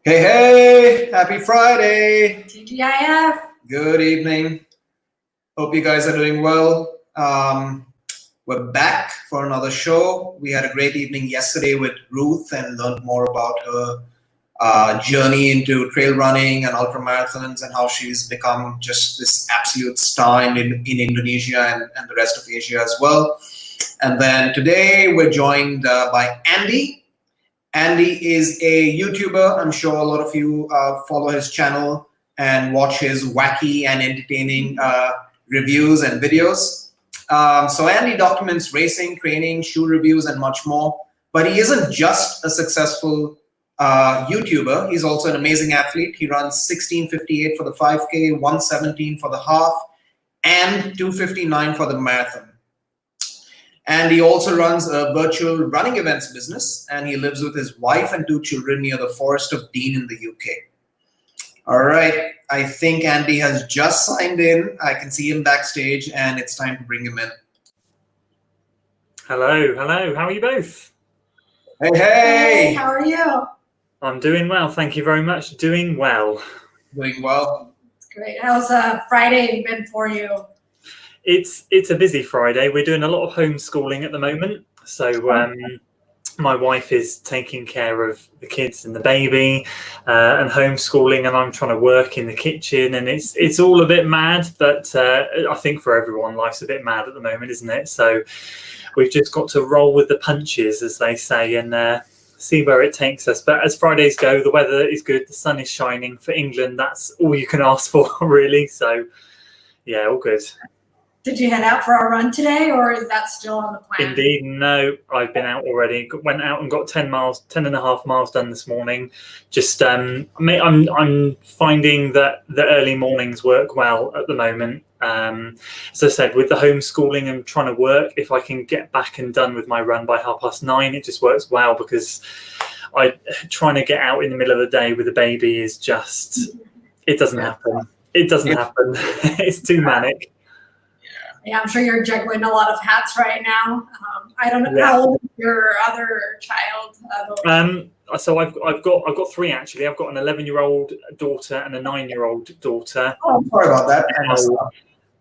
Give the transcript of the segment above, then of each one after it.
Hey, hey, happy Friday. TGIF. Good evening. Hope you guys are doing well. We're back for another show. We had a great evening yesterday with Ruth and learned more about her journey into trail running and ultra marathons and how she's become just this absolute star in Indonesia and the rest of Asia as well. And then today we're joined by Andy. Andy is a YouTuber. I'm sure a lot of you follow his channel and watch his wacky and entertaining reviews and videos. So Andy documents racing, training, shoe reviews, and much more. But he isn't just a successful YouTuber. He's also an amazing athlete. He runs 16:58 for the 5K, 1:17 for the half, and 2:59 for the marathon. And he also runs a virtual running events business, and he lives with his wife and 2 children near the Forest of Dean in the UK. All right, I think Andy has just signed in. I can see him backstage, and it's time to bring him in. Hello, how are you both? Hey, how are you? I'm doing well, thank you very much. Doing well. Doing well. Great. How's Friday been for you? It's a busy Friday. We're doing a lot of homeschooling at the moment. So my wife is taking care of the kids and the baby and homeschooling, and I'm trying to work in the kitchen, and it's all a bit mad, but I think for everyone, life's a bit mad at the moment, isn't it? So we've just got to roll with the punches, as they say, and see where it takes us. But as Fridays go, the weather is good, the sun is shining. For England, that's all you can ask for, really. So yeah, all good. Did you head out for a run today, or is that still on the plan? Indeed, no, I've been out already. Went out and got 10 and a half miles done this morning. Just, I'm finding that the early mornings work well at the moment. As I said, with the homeschooling and trying to work, if I can get back and done with my run by 9:30, it just works well, because trying to get out in the middle of the day with a baby is just, it doesn't happen. It doesn't happen. It's too manic. Yeah, I'm sure you're juggling a lot of hats right now. I don't know how old is your other child. So I've got 3 actually. I've got an 11-year-old daughter and a 9-year-old daughter. Oh, sorry about that.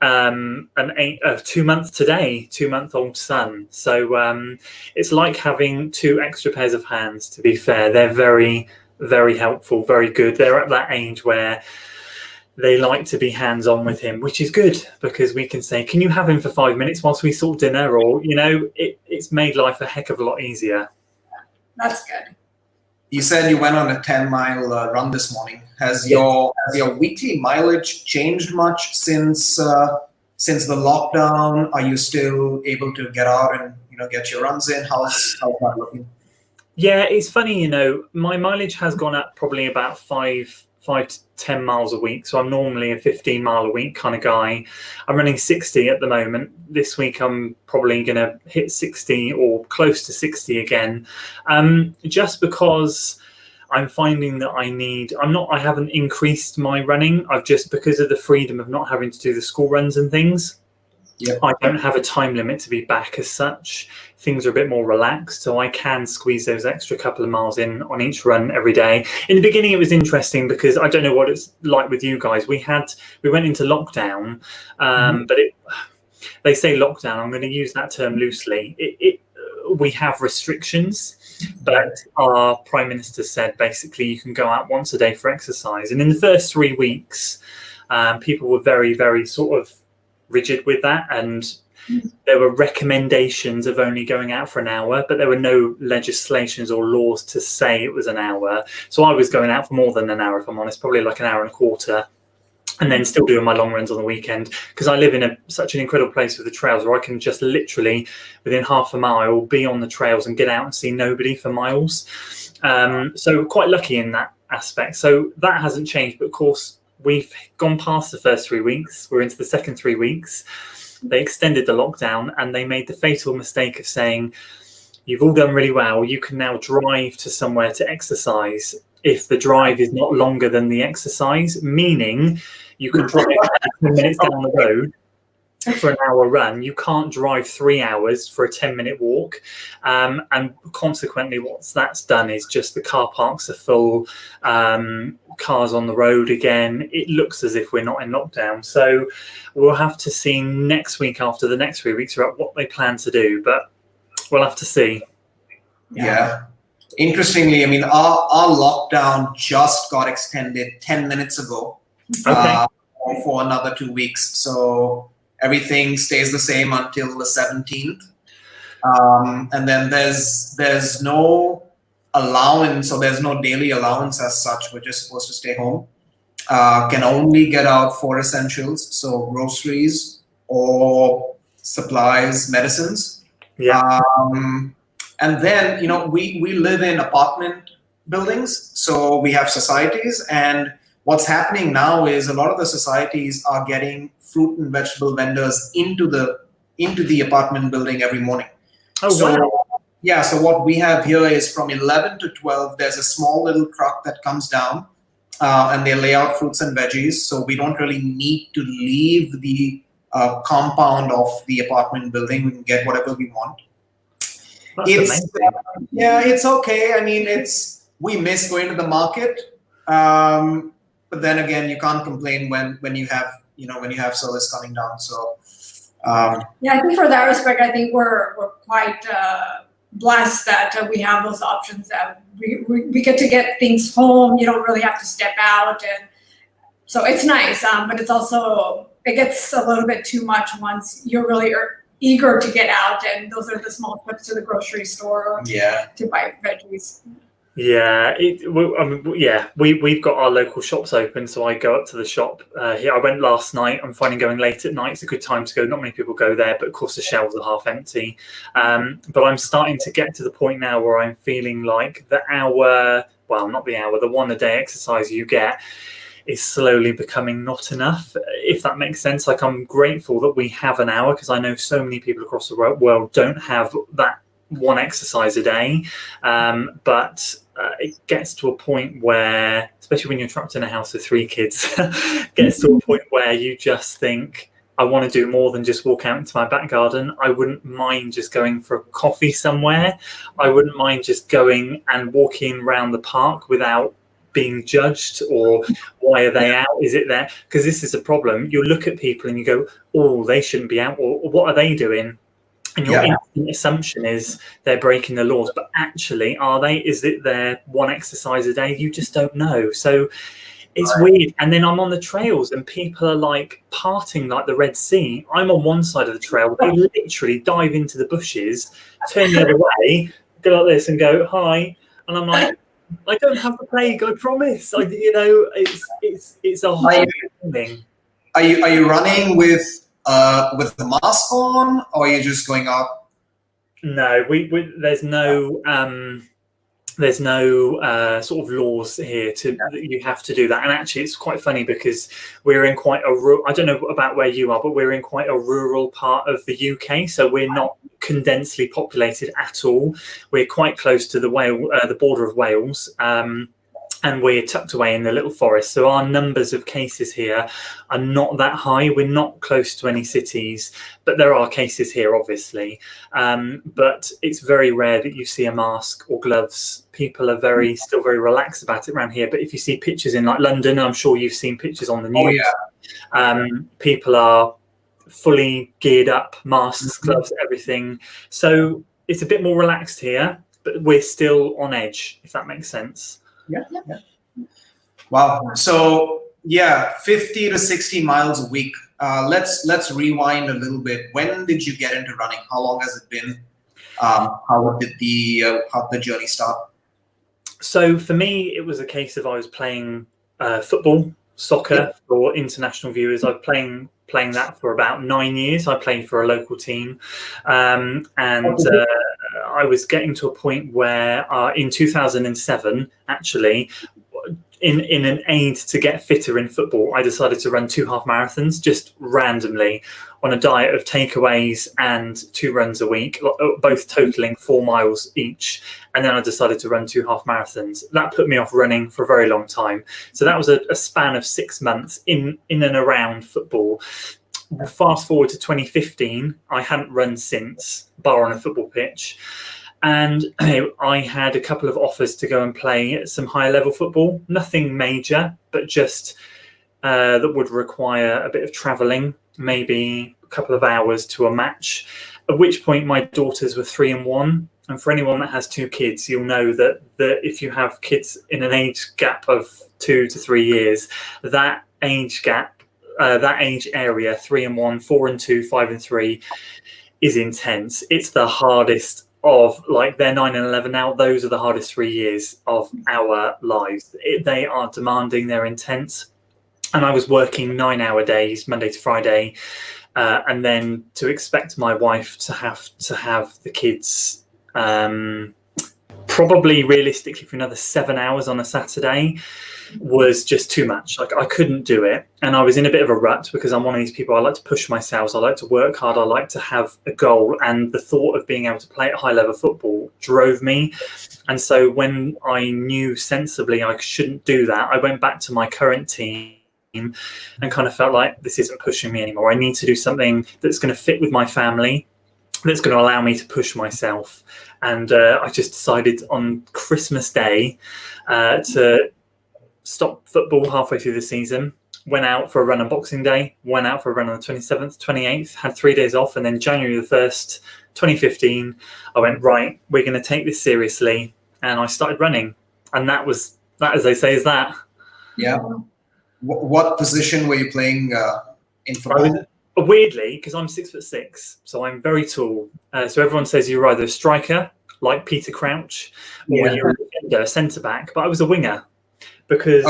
An 2-month-old son. So it's like having 2 extra pairs of hands. To be fair, they're very, very helpful, very good. They're at that age where they like to be hands-on with him, which is good, because we can say, can you have him for 5 minutes whilst we sort dinner? Or, you know, it's made life a heck of a lot easier. That's good. You said you went on a 10-mile run this morning. Has your weekly mileage changed much since the lockdown? Are you still able to get out and get your runs in? How's that looking? Yeah, it's funny, my mileage has gone up probably about 5 to 10 miles a week. So I'm normally a 15-mile a week kind of guy. I'm running 60 at the moment. This week I'm probably going to hit 60 or close to 60 again, just because I'm finding that I haven't increased my running. I've just, because of the freedom of not having to do the school runs and things, I don't have a time limit to be back as such. Things are a bit more relaxed, so I can squeeze those extra couple of miles in on each run every day. In the beginning, it was interesting, because I don't know what it's like with you guys. We went into lockdown, but they say lockdown. I'm going to use that term loosely. We have restrictions, but our Prime Minister said basically you can go out once a day for exercise. And in the first 3 weeks, people were very, very sort of rigid with that, and there were recommendations of only going out for an hour, but there were no legislations or laws to say it was an hour. So I was going out for more than an hour, if I'm honest, probably like an hour and a quarter, and then still doing my long runs on the weekend, because I live in such an incredible place with the trails where I can just literally within half a mile be on the trails and get out and see nobody for miles. So quite lucky in that aspect. So that hasn't changed, but of course we've gone past the first 3 weeks. We're into the second 3 weeks. They extended the lockdown, and they made the fatal mistake of saying, you've all done really well. You can now drive to somewhere to exercise if the drive is not longer than the exercise, meaning you can drive 10 minutes down the road for an hour run. You can't drive 3 hours for a 10-minute walk. And consequently, what that's done is just the car parks are full, cars on the road again. It looks as if we're not in lockdown. So we'll have to see next week, after the next 3 weeks, about what they plan to do. But we'll have to see. Yeah. Interestingly, I mean, our lockdown just got extended 10 minutes ago. Okay. For another 2 weeks. So everything stays the same until the 17th. And then there's no allowance, or there's no daily allowance as such. We're just supposed to stay home. Can only get out for essentials, so groceries or supplies, medicines. Yeah. And then, we live in apartment buildings, so we have societies, and what's happening now is a lot of the societies are getting fruit and vegetable vendors into the apartment building every morning. Wow. Yeah, so what we have here is from 11 to 12, there's a small little truck that comes down, and they lay out fruits and veggies. So we don't really need to leave the compound of the apartment building. We can get whatever we want. That's amazing. Yeah, it's okay. I mean, we miss going to the market. But then again, you can't complain when you have service coming down. So yeah, I think for that respect, I think we're quite blessed that we have those options, that we get to get things home. You don't really have to step out, and so it's nice. But it's also, it gets a little bit too much once you're really eager to get out, and those are the small trips to the grocery store to buy veggies. Yeah, we've got our local shops open, so I go up to the shop here. I went last night. I'm finding going late at night is a good time to go. Not many people go there, but of course the shelves are half empty. But I'm starting to get to the point now where I'm feeling like the 1 a day exercise you get is slowly becoming not enough, if that makes sense. Like, I'm grateful that we have an hour, because I know so many people across the world don't have that one exercise a day, but it gets to a point where, especially when you're trapped in a house with 3 kids, gets to a point where you just think, I want to do more than just walk out into my back garden. I wouldn't mind just going for a coffee somewhere. I wouldn't mind just going and walking around the park without being judged, or why are they out? Is it there? Because this is a problem. You look at people and you go, oh, they shouldn't be out, or what are they doing? And your instant assumption is they're breaking the laws, but actually, are they? Is it their one exercise a day? You just don't know. So it's weird. And then I'm on the trails and people are like parting like the Red Sea. I'm on one side of the trail. They literally dive into the bushes, turn the other way, go like this and go, hi. And I'm like, I don't have the plague, I promise. It's a whole thing. Are you running with the mask on, or are you just going out? No, there's no sort of laws here you have to do that. And actually, it's quite funny because we're in quite I don't know about where you are, but we're in quite a rural part of the UK. So we're not condensely populated at all. We're quite close to the border of Wales. And we're tucked away in the little forest. So our numbers of cases here are not that high. We're not close to any cities, but there are cases here, obviously. But it's very rare that you see a mask or gloves. People are still very relaxed about it around here. But if you see pictures in like London, I'm sure you've seen pictures on the news. People are fully geared up, masks, gloves, everything. So it's a bit more relaxed here, but we're still on edge, if that makes sense. Yeah. Wow. So 50 to 60 miles a week. Let's rewind a little bit. When did you get into running? How long has it been? How did the journey start? So for me, it was a case of I was playing football, soccer for international viewers. I've playing that for about 9 years. I played for a local team, and I was getting to a point where in 2007, actually, in an aid to get fitter in football, I decided to run 2 half marathons just randomly on a diet of takeaways and 2 runs a week, both totaling 4 miles each. And then I decided to run 2 half marathons. That put me off running for a very long time. So that was a span of 6 months in and around football. fast forward to 2015, I hadn't run since, bar on a football pitch. And I had a couple of offers to go and play some higher level football, nothing major, but just that would require a bit of travelling, maybe a couple of hours to a match. At which point my daughters were 3 and 1. And for anyone that has 2 kids, you'll know that if you have kids in an age gap of 2 to 3 years, that age gap, that age area, 3 and 1, 4 and 2, 5 and 3, is intense. It's the hardest of, like, they're 9 and 11 now. Those are the hardest 3 years of our lives. They are demanding, they're intense. And I was working 9-hour days, Monday to Friday. And then to expect my wife to have the kids probably realistically for another 7 hours on a Saturday was just too much. Like, I couldn't do it. And I was in a bit of a rut because I'm one of these people, I like to push myself, I like to work hard, I like to have a goal, and the thought of being able to play at high level football drove me. And so when I knew sensibly I shouldn't do that, I went back to my current team and kind of felt like, this isn't pushing me anymore. I need to do something that's going to fit with my family, that's going to allow me to push myself. And I just decided on Christmas Day to stop football halfway through the season, went out for a run on Boxing Day, went out for a run on the 27th, 28th, had 3 days off, and then January the 1st, 2015, I went, right, we're going to take this seriously, and I started running. And that, as they say, is that. Yeah. What position were you playing in football? Weirdly, because I'm 6'6", so I'm very tall. So everyone says you're either a striker, like Peter Crouch, or you're a defender, a centre back. But I was a winger because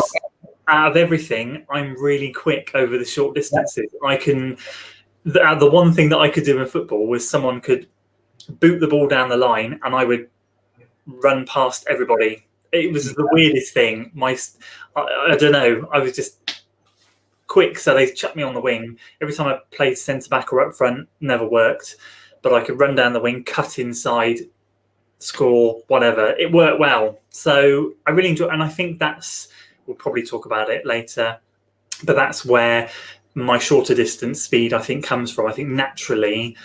out of everything, I'm really quick over the short distances. I can. The one thing that I could do in football was someone could boot the ball down the line, and I would run past everybody. It was the weirdest thing. I don't know. I was just quick, so they chucked me on the wing. Every time I played centre back or up front, never worked. But I could run down the wing, cut inside, score, whatever. It worked well. So I really enjoy it. And I think we'll probably talk about it later, but that's where my shorter distance speed, I think, comes from. I think naturally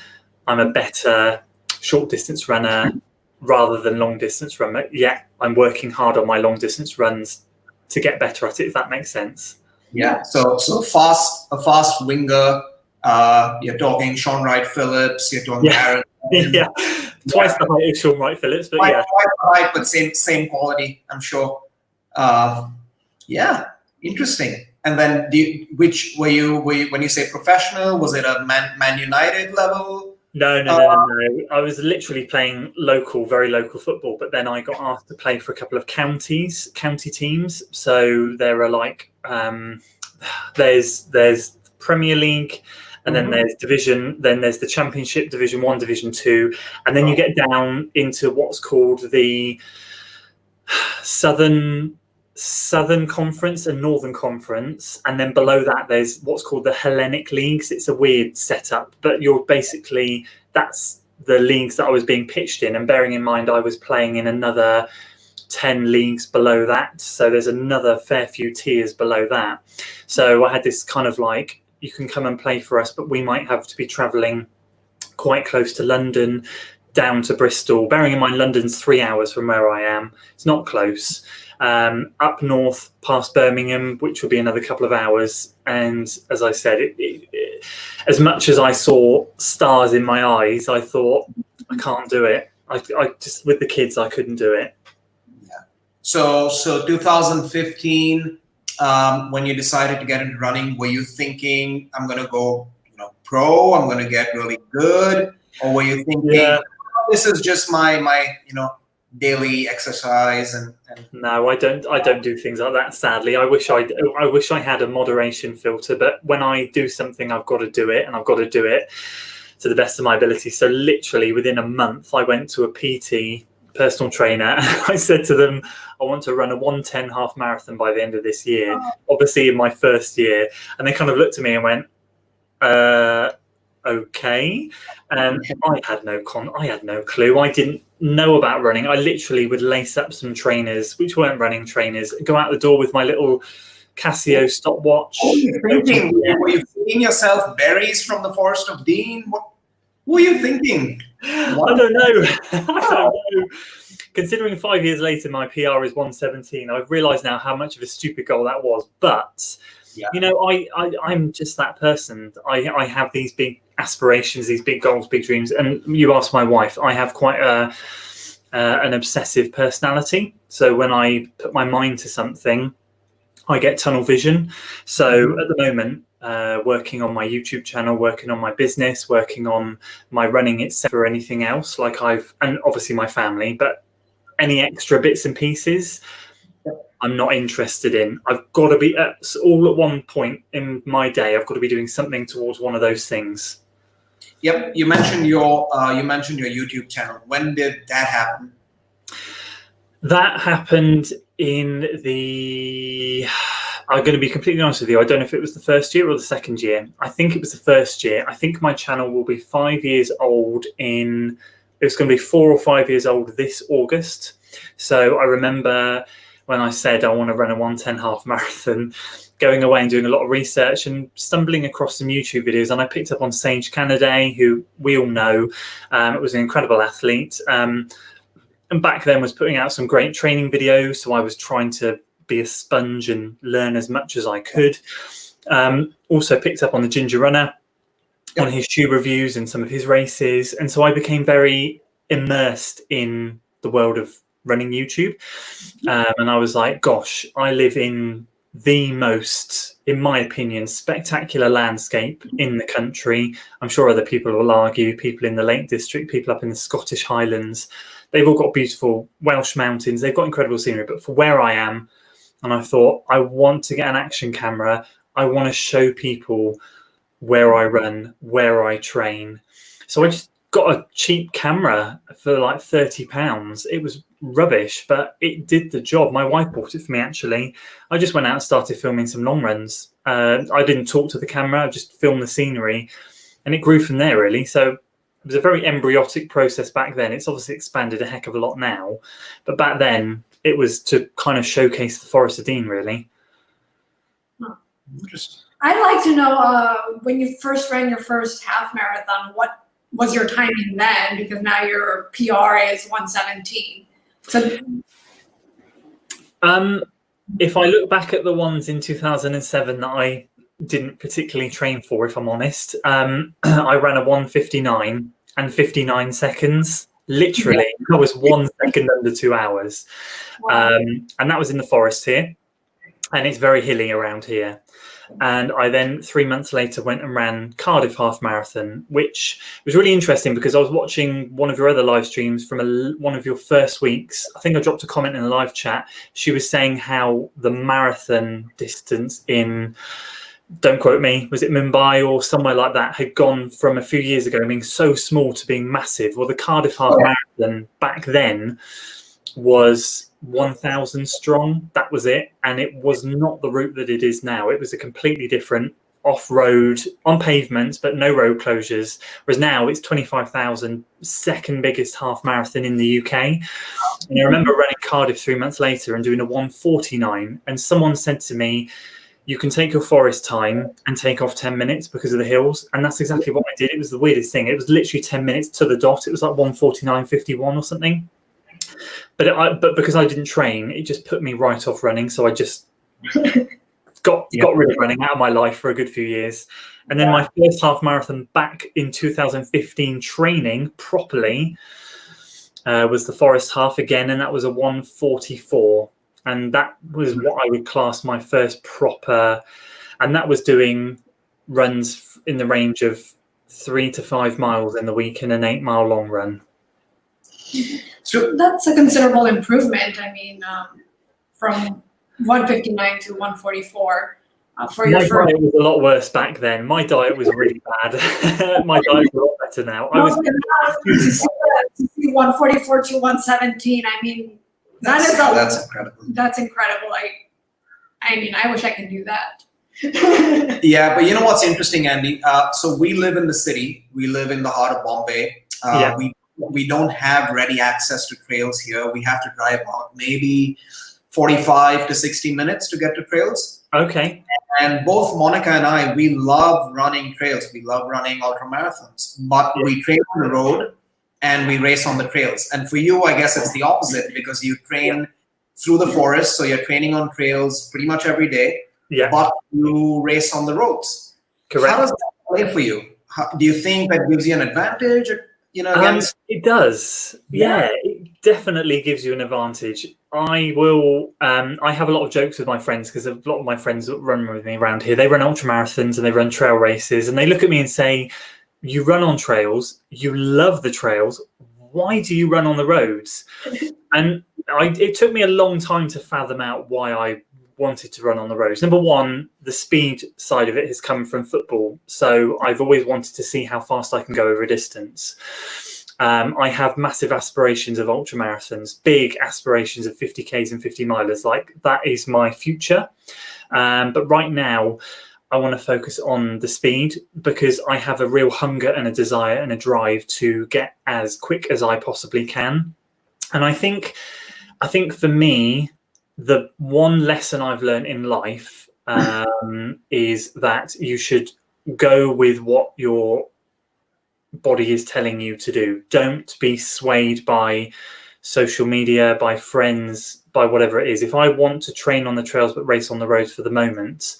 I'm a better short distance runner rather than long distance runner. Yeah, I'm working hard on my long distance runs to get better at it, if that makes sense. Yeah, so a fast winger. You're talking Sean Wright-Phillips. You're talking Aaron. Yeah, twice the height of Sean Wright-Phillips, but twice the height, but same quality, I'm sure. Yeah, interesting. And then, which were you when you say professional? Was it a Man United level? No. I was literally playing very local football, but then I got asked to play for a couple of county teams. So there are like there's Premier League, and then there's Division, then there's the Championship, Division 1, Division 2, and then you get down into what's called the Southern Conference and Northern Conference, and then below that there's what's called the Hellenic Leagues. It's a weird setup, but that's the leagues that I was being pitched in, and bearing in mind I was playing in another 10 leagues below that, so there's another fair few tiers below that. So I had this kind of like, you can come and play for us, but we might have to be travelling quite close to London, down to Bristol, bearing in mind London's 3 hours from where I am. It's not close. Up north past Birmingham, which will be another couple of hours. And as I said, as much as I saw stars in my eyes, I thought, I can't do it. I just, with the kids, I couldn't do it. Yeah. So 2015, when you decided to get into running, were you thinking, I'm going to go, pro, I'm going to get really good? Or were you thinking, this is just my daily exercise and No, I don't do things like that, sadly. I wish I had a moderation filter, but when I do something, I've got to do it, and I've got to do it to the best of my ability. So literally within a month, I went to a PT, personal trainer, and I said to them, I want to run a 1:10 half marathon by the end of this year, obviously in my first year. And they kind of looked at me and went, okay. And I had no clue. I didn't know about running. I literally would lace up some trainers, which weren't running trainers, go out the door with my little Casio stopwatch. What were you thinking? Were you feeding yourself berries from the Forest of Dean? What were you thinking? I don't know. I don't know. Considering 5 years later, my PR is 117, I've realised now how much of a stupid goal that was. But, you know, I'm just that person. I have these big aspirations, these big goals, big dreams. And you ask my wife, I have quite an obsessive personality. So when I put my mind to something, I get tunnel vision. So at the moment, working on my YouTube channel, working on my business, working on my running itself or anything else, like and obviously my family, but any extra bits and pieces, I'm not interested in. I've got to be all at one point in my day, I've got to be doing something towards one of those things. Yep. You mentioned your YouTube channel. When did that happen? That happened in I'm going to be completely honest with you. I don't know if it was the first year or the second year. I think it was the first year. I think my channel will be 5 years old it's going to be 4 or 5 years old this August. So I remember when I said I want to run a 1:10 half marathon, going away and doing a lot of research and stumbling across some YouTube videos. And I picked up on Sage Canaday, who we all know. It was an incredible athlete. And back then was putting out some great training videos. So I was trying to be a sponge and learn as much as I could. Also picked up on the Ginger Runner, on his tube reviews and some of his races. And so I became very immersed in the world of running YouTube. And I was like, gosh, I live in the most, in my opinion, spectacular landscape in the country. I'm sure other people will argue, people in the Lake District, people up in the Scottish Highlands. They've all got beautiful Welsh mountains. They've got incredible scenery. But for where I am, and I thought, I want to get an action camera. I want to show people where I run, where I train. So I just got a cheap camera for like £30. It was rubbish, but it did the job. My wife bought it for me, actually. I just went out and started filming some long runs. I didn't talk to the camera. I just filmed the scenery, and it grew from there, really. So it was a very embryotic process back then. It's obviously expanded a heck of a lot now, but back then it was to kind of showcase the Forest of Dean, really. Interesting. I'd like to know when you first ran your first half marathon, what was your timing then? Because now your PR is 117. So, if I look back at the ones in 2007 that I didn't particularly train for, if I'm honest, I ran a 1:59 and 59 seconds. Literally, I was 1 second under 2 hours. wow. And that was in the forest here. And it's very hilly around here. And I then 3 months later went and ran Cardiff Half Marathon, which was really interesting because I was watching one of your other live streams from one of your first weeks. I think I dropped a comment in the live chat. She was saying how the marathon distance in, don't quote me, was it Mumbai or somewhere like that, had gone from a few years ago being so small to being massive. Well, the Cardiff Half Marathon back then was 1,000 strong. That was it. And it was not the route that it is now. It was a completely different off-road, on pavements, but no road closures. Whereas now it's 25,000, second biggest half marathon in the UK. And I remember running Cardiff 3 months later and doing a 1:49. And someone said to me, you can take your forest time and take off 10 minutes because of the hills. And that's exactly what I did. It was the weirdest thing. It was literally 10 minutes to the dot. It was like 1:49.51 or something. But because I didn't train, it just put me right off running. So I just got rid of running out of my life for a good few years. And then my first half marathon back in 2015, training properly, was the Forest Half again. And that was a 1:44. And that was what I would class my first proper, and that was doing runs in the range of 3 to 5 miles in the week and an 8 mile long run. So that's a considerable improvement. I mean, from 1:59 to 1:44 for your My first. diet was a lot worse back then. My diet was really bad. My diet's a lot better now. I was 1:44 to 1:17. I mean, that's incredible. That's incredible. I mean, I wish I could do that. Yeah, but you know what's interesting, Andy? So we live in the city. We live in the heart of Bombay. We don't have ready access to trails here. We have to drive out maybe 45 to 60 minutes to get to trails. Okay. And both Monica and I, we love running trails. We love running ultra marathons, but we train on the road and we race on the trails. And for you, I guess it's the opposite because you train through the forest. So you're training on trails pretty much every day, but you race on the roads. Correct. How does that play for you? Do you think that gives you an advantage? Against... It does. Yeah, it definitely gives you an advantage. I have a lot of jokes with my friends because a lot of my friends that run with me around here, they run ultra marathons and they run trail races, and they look at me and say, you run on trails, you love the trails, why do you run on the roads? And it took me a long time to fathom out why I wanted to run on the roads. Number one, the speed side of it has come from football. So I've always wanted to see how fast I can go over a distance. I have massive aspirations of ultra marathons, big aspirations of 50Ks and 50 milers. Like, that is my future. But right now, I want to focus on the speed because I have a real hunger and a desire and a drive to get as quick as I possibly can. And I think for me, the one lesson I've learned in life is that you should go with what your body is telling you to do. Don't be swayed by social media, by friends, by whatever it is. If I want to train on the trails but race on the roads for the moment,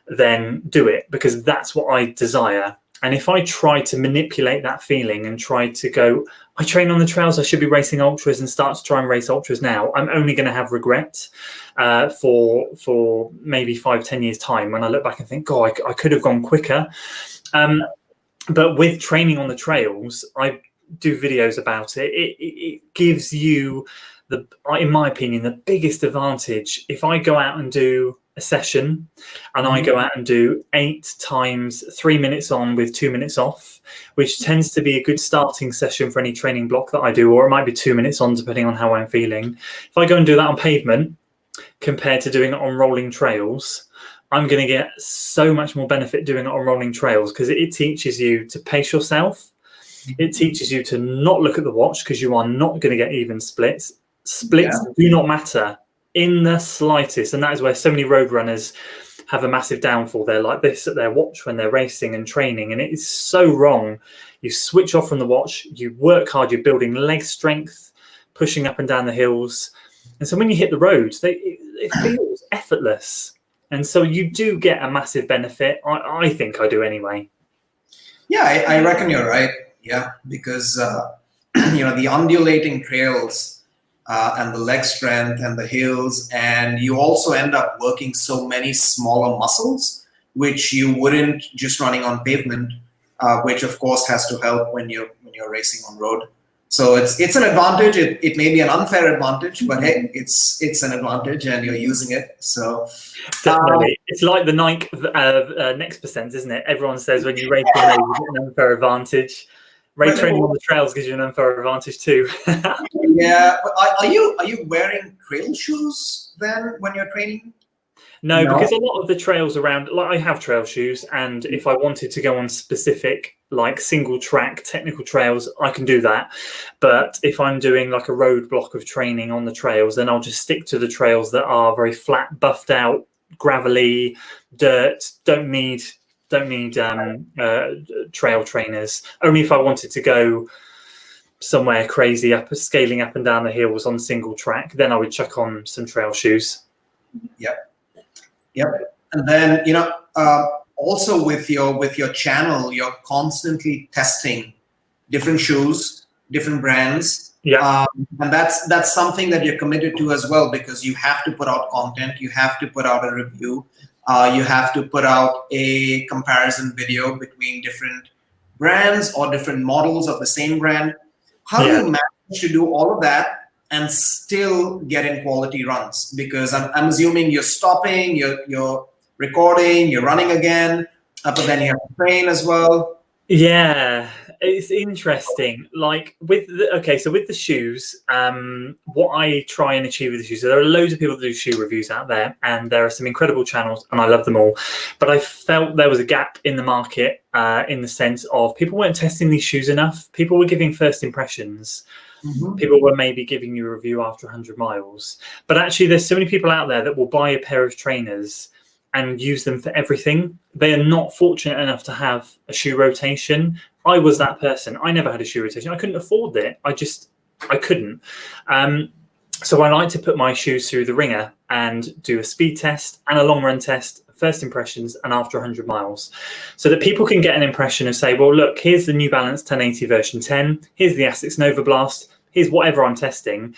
then do it because that's what I desire. And if I try to manipulate that feeling and try to go, I train on the trails, I should be racing ultras, and start to try and race ultras now, I'm only going to have regret for maybe 5-10 years time when I look back and think, God, I could have gone quicker. But with training on the trails, I do videos about it. It gives you, in my opinion, the biggest advantage. If I go out and do a session and I go out and do 8 times 3 minutes on with 2 minutes off, which tends to be a good starting session for any training block that I do, or it might be 2 minutes on depending on how I'm feeling. If I go and do that on pavement compared to doing it on rolling trails, I'm going to get so much more benefit doing it on rolling trails because it teaches you to pace yourself. It teaches you to not look at the watch because you are not going to get even splits. Splits do not matter in the slightest, and that is where so many road runners have a massive downfall. They're like this at their watch when they're racing and training, and it is so wrong. You switch off from the watch, you work hard, you're building leg strength, pushing up and down the hills, and so when you hit the roads, it feels effortless, and so you do get a massive benefit. I think I do anyway. Yeah, I reckon you're right. Yeah, because the undulating trails and the leg strength and the hills, and you also end up working so many smaller muscles, which you wouldn't just running on pavement, which of course has to help when you're racing on road. So it's an advantage. It may be an unfair advantage, but hey, it's an advantage, and you're using it. So definitely, it's like the Nike next percent, isn't it? Everyone says when you race on road, you get an unfair advantage. Training on the trails gives you an unfair advantage too. Yeah, but are you wearing trail shoes then when you're training? No, because a lot of the trails around, like I have trail shoes, and if I wanted to go on specific like single track technical trails, I can do that. But if I'm doing like a road block of training on the trails, then I'll just stick to the trails that are very flat, buffed out, gravelly, dirt. Don't need trail trainers. Only if I wanted to go somewhere crazy, scaling up and down the hills on single track, then I would chuck on some trail shoes. Yep. And then also with your channel, you're constantly testing different shoes, different brands. Yeah. And that's something that you're committed to as well, because you have to put out content, you have to put out a review, you have to put out a comparison video between different brands or different models of the same brand. How do you manage to do all of that and still get in quality runs? Because I'm assuming you're stopping, you're recording, you're running again, but then you have to train as well. Yeah, it's interesting. Like with the shoes, what I try and achieve with the shoes, so there are loads of people that do shoe reviews out there, and there are some incredible channels, and I love them all. But I felt there was a gap in the market in the sense of people weren't testing these shoes enough. People were giving first impressions. Mm-hmm. People were maybe giving you a review after 100 miles. But actually, there's so many people out there that will buy a pair of trainers and use them for everything. They are not fortunate enough to have a shoe rotation. I was that person. I never had a shoe rotation. I couldn't afford it. I couldn't. So I like to put my shoes through the ringer and do a speed test and a long run test, first impressions and after 100 miles, so that people can get an impression and say, well, look, here's the New Balance 1080 version 10, here's the Asics Nova Blast, here's whatever I'm testing.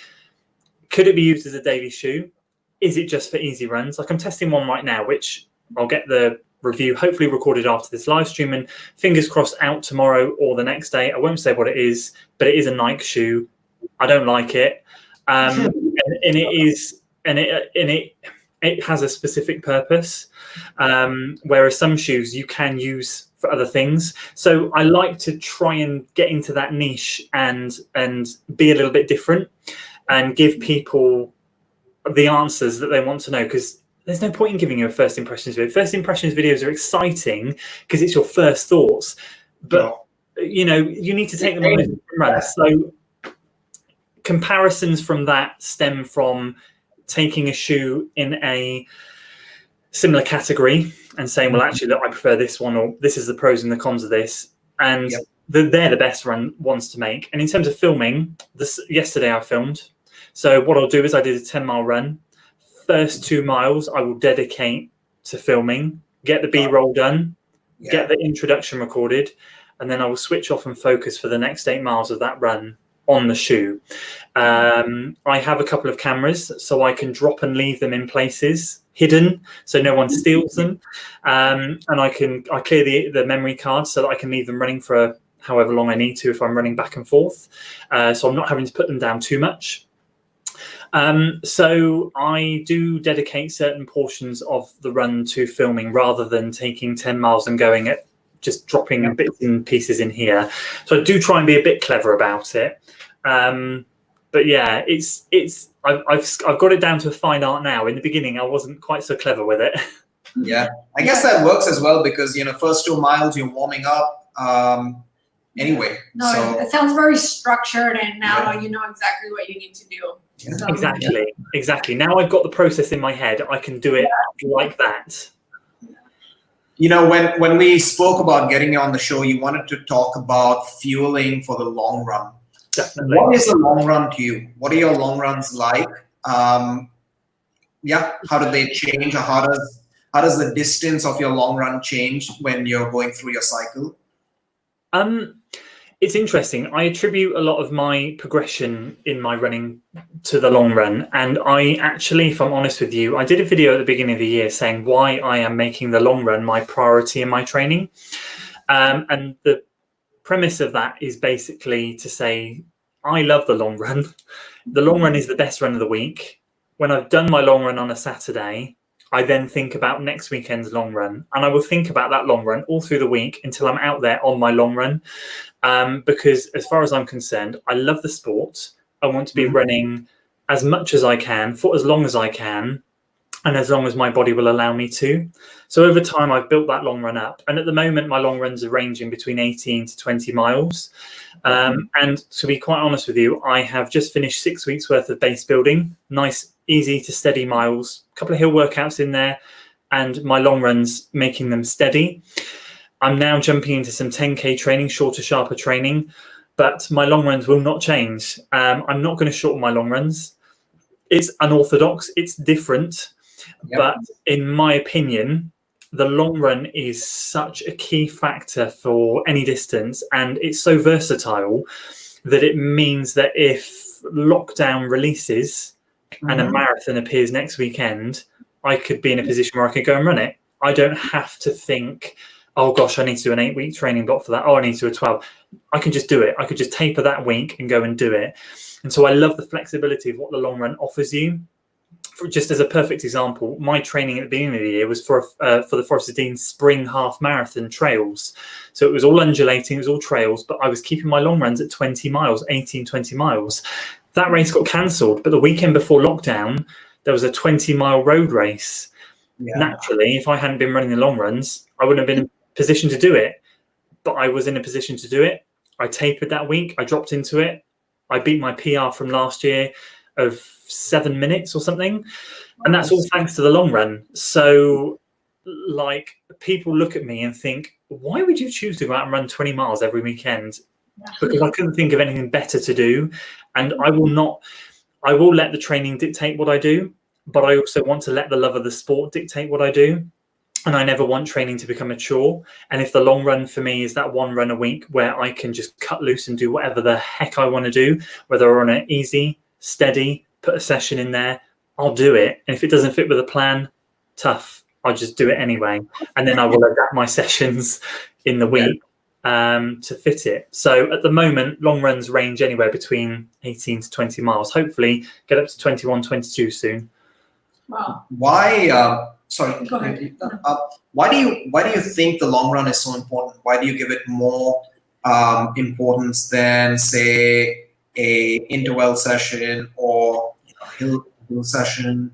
Could it be used as a daily shoe? Is it just for easy runs? Like I'm testing one right now, which I'll get the review hopefully recorded after this live stream and fingers crossed out tomorrow or the next day. I won't say what it is, but it is a Nike shoe. I don't like it. And it has a specific purpose, whereas some shoes you can use for other things. So I like to try and get into that niche and be a little bit different and give people the answers that they want to know, because there's no point in giving you a first impressions video. First impressions videos are exciting because it's your first thoughts, but you know, you need to take them on a different run. So comparisons from that stem from taking a shoe in a similar category and saying, well, actually, look, I prefer this one, or this is the pros and the cons of this. And they're the best ones to make. And in terms of filming, yesterday I filmed. So what I'll do is I did a 10-mile run. First 2 miles I will dedicate to filming, get the B-roll done, get the introduction recorded, and then I will switch off and focus for the next 8 miles of that run on the shoe. I have a couple of cameras, so I can drop and leave them in places hidden so no one steals them, and I clear the memory card so that I can leave them running for however long I need to if I'm running back and forth, so I'm not having to put them down too much. So I do dedicate certain portions of the run to filming rather than taking 10 miles and going at just dropping bits and pieces in here. So I do try and be a bit clever about it. But yeah, I've got it down to a fine art now. In the beginning, I wasn't quite so clever with it. Yeah, I guess that works as well because, you know, first 2 miles you're warming up. Anyway, no, so it sounds very structured, and now you know exactly what you need to do. Yeah. So, Exactly. Now I've got the process in my head. I can do it like that. You know, when we spoke about getting you on the show, you wanted to talk about fueling for the long run. Definitely. What is a long run to you? What are your long runs like? How do they change, or how does the distance of your long run change when you're going through your cycle? It's interesting. I attribute a lot of my progression in my running to the long run. And I actually, if I'm honest with you, I did a video at the beginning of the year saying why I am making the long run my priority in my training. And the premise of that is basically to say, I love the long run. The long run is the best run of the week. When I've done my long run on a Saturday, I then think about next weekend's long run, and I will think about that long run all through the week until I'm out there on my long run. Because as far as I'm concerned, I love the sport. I want to be running as much as I can for as long as I can, and as long as my body will allow me to. So over time, I've built that long run up. And at the moment, my long runs are ranging between 18 to 20 miles. And to be quite honest with you, I have just finished 6 weeks worth of base building, nice, easy to steady miles, a couple of hill workouts in there, and my long runs, making them steady. I'm now jumping into some 10K training, shorter, sharper training, but my long runs will not change. I'm not going to shorten my long runs. It's unorthodox, it's different. But in my opinion, the long run is such a key factor for any distance, and it's so versatile that it means that if lockdown releases and a marathon appears next weekend, I could be in a position where I could go and run it. I don't have to think, oh gosh, I need to do an 8-week training block for that. Oh, I need to do a 12. I can just do it. I could just taper that week and go and do it. And so I love the flexibility of what the long run offers you. Just as a perfect example, my training at the beginning of the year was for the Forest of Dean Spring Half Marathon trails. So it was all undulating, it was all trails, but I was keeping my long runs at 20 miles, 18, 20 miles. That race got cancelled, but the weekend before lockdown, there was a 20-mile road race. Naturally, if I hadn't been running the long runs, I wouldn't have been in a position to do it. But I was in a position to do it. I tapered that week, I dropped into it. I beat my PR from last year of 7 minutes or something, and that's all thanks to the long run. So like people look at me and think, why would you choose to go out and run 20 miles every weekend? Because I couldn't think of anything better to do. And I will let the training dictate what I do, but I also want to let the love of the sport dictate what I do. And I never want training to become a chore. And if the long run for me is that one run a week where I can just cut loose and do whatever the heck I want to do, whether on an easy, steady, put a session in there, I'll do it. And if it doesn't fit with a plan, tough, I'll just do it anyway. And then I will adapt my sessions in the week to fit it. So at the moment, long runs range anywhere between 18 to 20 miles. Hopefully get up to 21, 22 soon. Wow. Why? Sorry. Go ahead. Why do you think the long run is so important? Why do you give it more importance than, say, a interval session or hill session?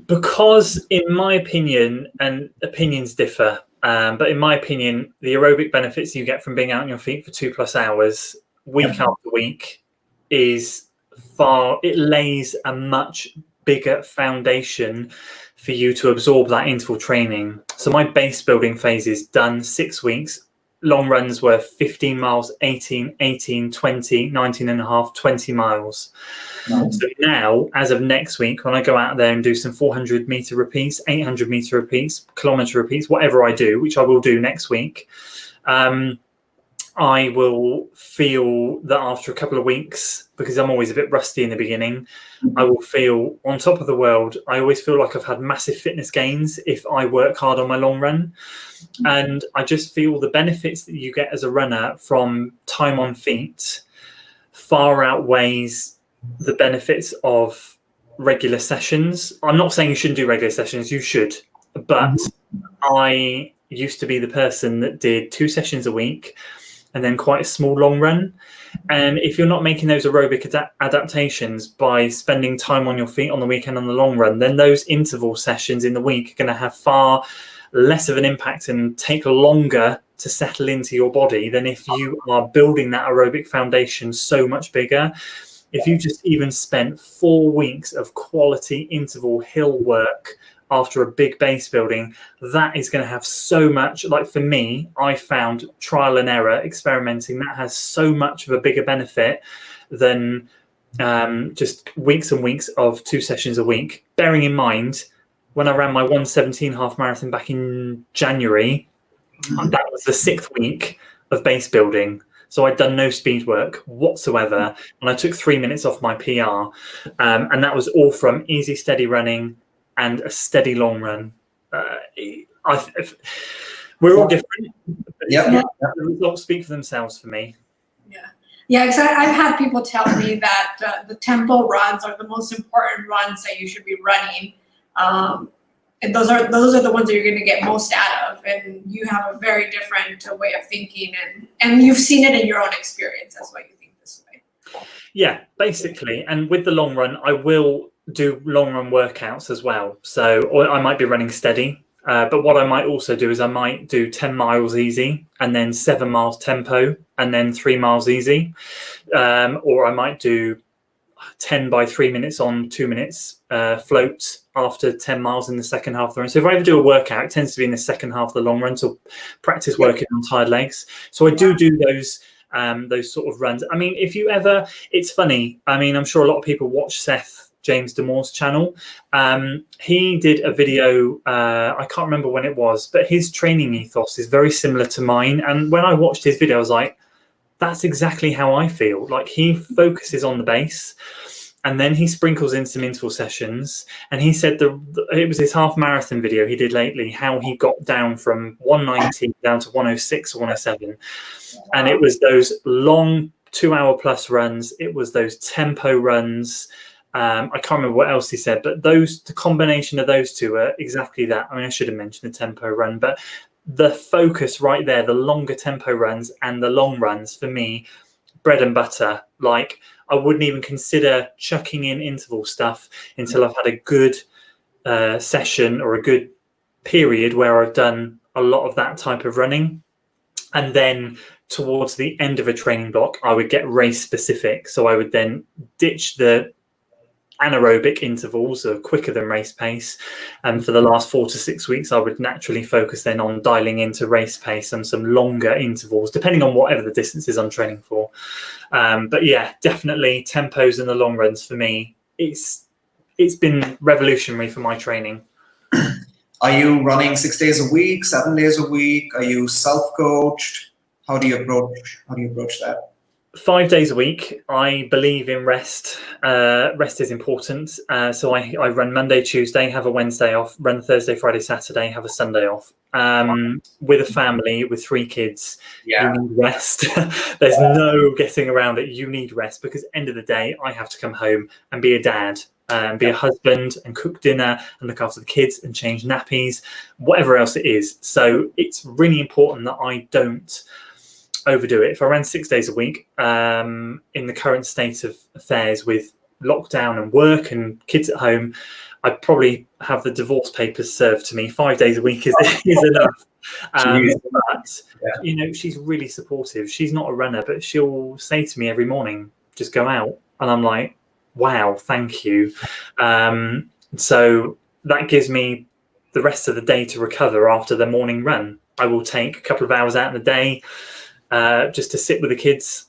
Because in my opinion, and opinions differ, but in my opinion, the aerobic benefits you get from being out on your feet for 2+ hours week after week it lays a much bigger foundation for you to absorb that interval training. So my base building phase is done, 6 weeks. Long runs were 15 miles, 18, 18, 20, 19 and a half, 20 miles. Nice. So now, as of next week, when I go out there and do some 400 meter repeats, 800 meter repeats, kilometer repeats, whatever I do, which I will do next week, I will feel that after a couple of weeks, because I'm always a bit rusty in the beginning, I will feel on top of the world. I always feel like I've had massive fitness gains if I work hard on my long run. And I just feel the benefits that you get as a runner from time on feet far outweighs the benefits of regular sessions. I'm not saying you shouldn't do regular sessions, you should. But I used to be the person that did 2 sessions a week and then quite a small long run. And if you're not making those aerobic adaptations by spending time on your feet on the weekend on the long run, then those interval sessions in the week are going to have far less of an impact and take longer to settle into your body than if you are building that aerobic foundation so much bigger. If you just even spent 4 weeks of quality interval hill work after a big base building, that is going to have so much, like for me, I found trial and error experimenting, that has so much of a bigger benefit than just weeks and weeks of 2 sessions a week. Bearing in mind, when I ran my 1:17 half marathon back in January, that was the 6th week of base building. So I'd done no speed work whatsoever. And I took 3 minutes off my PR. And that was all from easy, steady running and a steady long run. We're all different. The results speak for themselves for me. Yeah, because I've had people tell me that the tempo runs are the most important runs that you should be running. And those are the ones that you're going to get most out of. And you have a very different way of thinking, and you've seen it in your own experience. That's why you think this way. Yeah, basically. And with the long run, I will do long run workouts as well. So or I might be running steady. But what I might also do is I might do 10 miles easy and then 7 miles tempo and then 3 miles easy. Or I might do 10 by 3 minutes on 2 minutes float after 10 miles in the second half of the run. So if I ever do a workout, it tends to be in the second half of the long run to practice working on tired legs. So I do those sort of runs. I mean, if you ever, it's funny. I mean, I'm sure a lot of people watch Seth James Damore's channel. He did a video, I can't remember when it was, but his training ethos is very similar to mine. And when I watched his video, I was like, that's exactly how I feel. Like, he focuses on the base and then he sprinkles in some interval sessions. And he said it was his half marathon video he did lately, how he got down from 190 down to 106 or 107. And it was those long 2 hour plus runs. It was those tempo runs. I can't remember what else he said, but the combination of those two are exactly that. I mean, I should have mentioned the tempo run, but the focus right there, the longer tempo runs and the long runs, for me, bread and butter. Like, I wouldn't even consider chucking in interval stuff until I've had a good session or a good period where I've done a lot of that type of running. And then towards the end of a training block, I would get race specific. So I would then ditch the anaerobic intervals are quicker than race pace, and for the last 4 to 6 weeks I would naturally focus then on dialing into race pace and some longer intervals depending on whatever the distances I'm training for. But yeah, definitely tempos and the long runs for me, it's been revolutionary for my training. Are you running 6 days a week, 7 days a week? Are you self-coached? How do you approach that? 5 days a week. I believe in rest. Rest is important. So I run Monday, Tuesday, have a Wednesday off, run Thursday, Friday, Saturday, have a Sunday off. With a family, with 3 kids, you need rest. There's no getting around it. You need rest because end of the day, I have to come home and be a dad, be a husband and cook dinner and look after the kids and change nappies, whatever else it is. So it's really important that I don't overdo it. If I ran 6 days a week, in the current state of affairs with lockdown and work and kids at home, I'd probably have the divorce papers served to me. 5 days a week is enough. But you know, she's really supportive. She's not a runner, but she'll say to me every morning, just go out. And I'm like, wow, thank you. So that gives me the rest of the day to recover after the morning run. I will take a couple of hours out in the day, just to sit with the kids,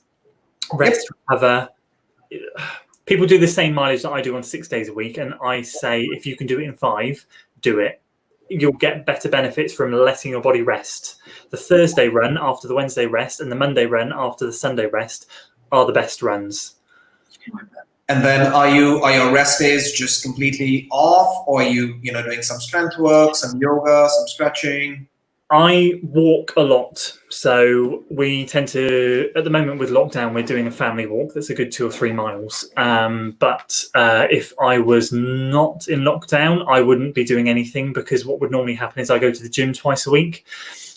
rest, recover. People do the same mileage that I do on 6 days a week, and I say if you can do it in 5, do it. You'll get better benefits from letting your body rest. The Thursday run after the Wednesday rest and the Monday run after the Sunday rest are the best runs. And then are your rest days just completely off, or are you doing some strength work, some yoga, some stretching? I walk a lot. So we tend to, at the moment with lockdown, we're doing a family walk that's a good 2 or 3 miles. But if I was not in lockdown, I wouldn't be doing anything, because what would normally happen is I go to the gym twice a week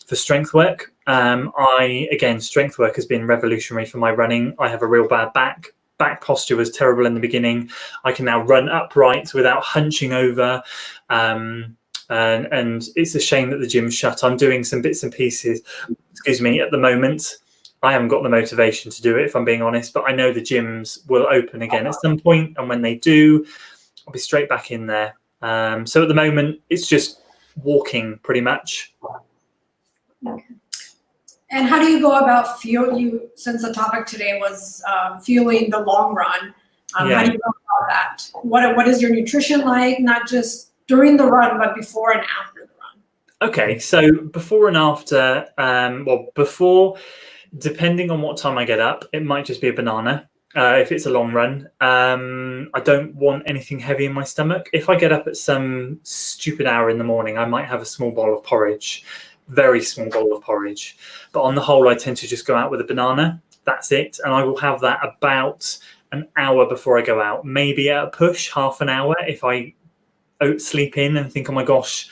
for strength work. Again, strength work has been revolutionary for my running. I have a real bad back. Back posture was terrible in the beginning. I can now run upright without hunching over. And it's a shame that the gym's shut. I'm doing some bits and pieces, at the moment. I haven't got the motivation to do it, if I'm being honest, but I know the gyms will open again at some point, and when they do, I'll be straight back in there. So at the moment, it's just walking pretty much. Okay. And how do you go about since the topic today was fueling the long run, how do you go about that? What is your nutrition like, not just during the run, but before and after the run? Okay, so before and after, before, depending on what time I get up, it might just be a banana. If it's a long run, I don't want anything heavy in my stomach. If I get up at some stupid hour in the morning, I might have a small bowl of porridge, very small bowl of porridge. But on the whole, I tend to just go out with a banana. That's it. And I will have that about an hour before I go out, maybe at a push, half an hour if I sleep in and think, oh my gosh,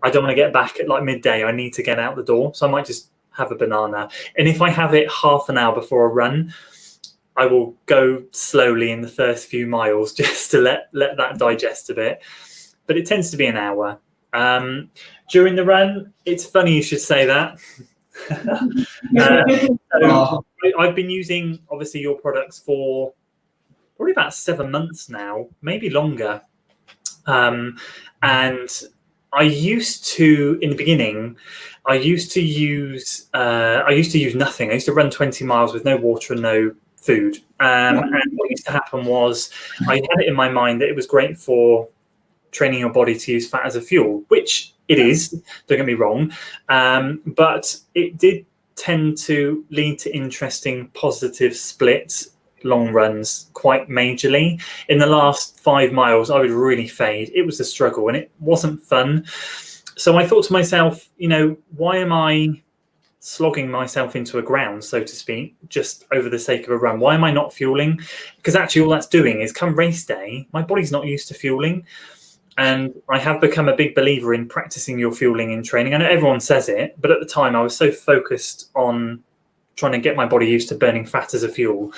I don't want to get back at like midday, I need to get out the door, so I might just have a banana. And if I have it half an hour before a run, I will go slowly in the first few miles just to let that digest a bit, but it tends to be an hour. During the run, it's funny you should say that. So I've been using obviously your products for probably about 7 months now, maybe longer. And I used to, in the beginning, I used to use nothing. I used to run 20 miles with no water and no food. And what used to happen was I had it in my mind that it was great for training your body to use fat as a fuel, which it is, don't get me wrong. But it did tend to lead to interesting positive splits long runs quite majorly. In the last 5 miles, I would really fade. It was a struggle and it wasn't fun. So I thought to myself, why am I slogging myself into a ground, so to speak, just over the sake of a run? Why am I not fueling? Because actually all that's doing is come race day, my body's not used to fueling. And I have become a big believer in practicing your fueling in training. I know everyone says it, but at the time I was so focused on trying to get my body used to burning fat as a fuel.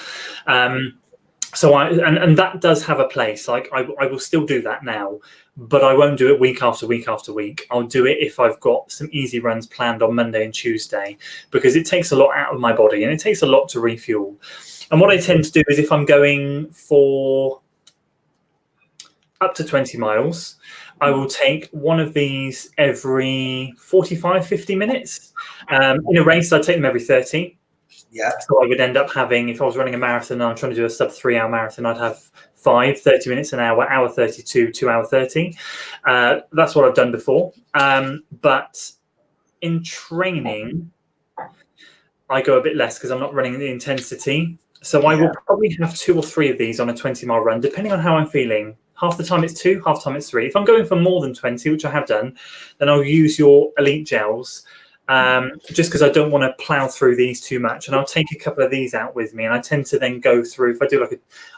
So and that does have a place. Like I will still do that now, but I won't do it week after week after week. I'll do it if I've got some easy runs planned on Monday and Tuesday, because it takes a lot out of my body and it takes a lot to refuel. And what I tend to do is if I'm going for up to 20 miles. I will take one of these every 45, 50 minutes. In a race, I'd take them every 30. Yeah. So I would end up having, if I was running a marathon and I'm trying to do a sub 3 hour marathon, I'd have 30 minutes an hour 32, 2 hour 30. That's what I've done before. But in training, I go a bit less because I'm not running the intensity. So I will probably have 2 or 3 of these on a 20-mile run, depending on how I'm feeling. Half the time it's 2, half the time it's 3. If I'm going for more than 20, which I have done, then I'll use your elite gels, just because I don't want to plow through these too much. And I'll take a couple of these out with me. And I tend to then go through, if I do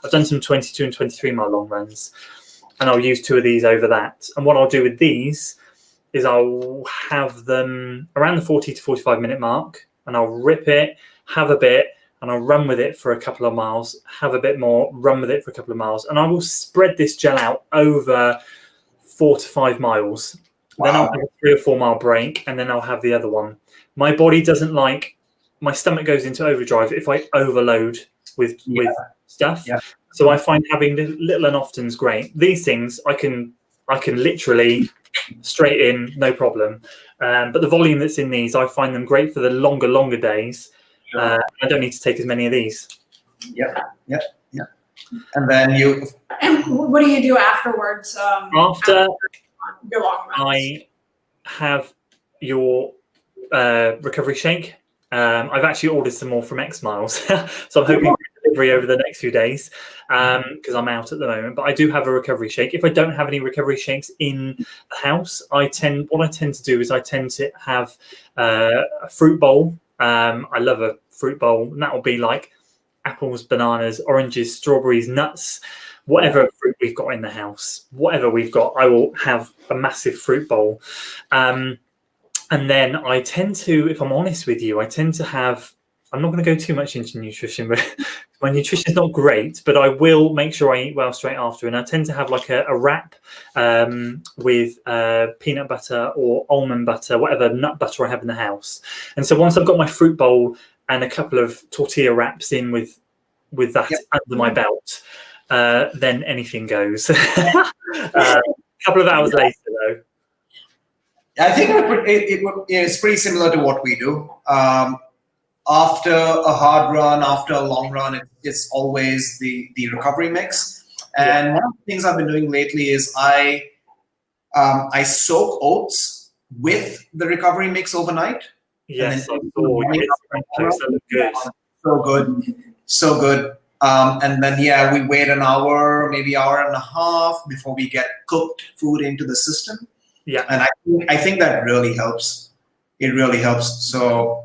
I've done some 22 and 23 mile long runs, and I'll use 2 of these over that. And what I'll do with these is I'll have them around the 40 to 45 minute mark, and I'll rip it, have a bit, and I'll run with it for a couple of miles, have a bit more, run with it for a couple of miles. And I will spread this gel out over 4 to 5 miles. Wow. Then I'll have a 3 or 4 mile break, and then I'll have the other one. My body doesn't like, my stomach goes into overdrive if I overload with stuff. Yeah. So I find having little and often's great. These things I can literally straight in, no problem. But the volume that's in these, I find them great for the longer days. I don't need to take as many of these. Yeah. And then And what do you do afterwards? After your long runs? I have your recovery shake. I've actually ordered some more from X Miles, so I'm hoping for delivery over the next few days because I'm out at the moment. But I do have a recovery shake. If I don't have any recovery shakes in the house, what I tend to do is I tend to have a fruit bowl. I love a fruit bowl, and that will be like apples, bananas, oranges, strawberries, nuts, whatever fruit we've got in the house. Whatever we've got, I will have a massive fruit bowl. And then I tend to, if I'm honest with you, I tend to have, I'm not going to go too much into nutrition, but my nutrition is not great, but I will make sure I eat well straight after. And I tend to have like a wrap with peanut butter or almond butter, whatever nut butter I have in the house. And so once I've got my fruit bowl and a couple of tortilla wraps in with that under my belt, then anything goes. A couple of hours later, though. I think it's pretty similar to what we do. After a hard run, after a long run, it's always the recovery mix. And one of the things I've been doing lately is I soak oats with the recovery mix overnight. Yes, and then so good. And then we wait an hour, maybe hour and a half before we get cooked food into the system. Yeah, and I think that really helps. It really helps. So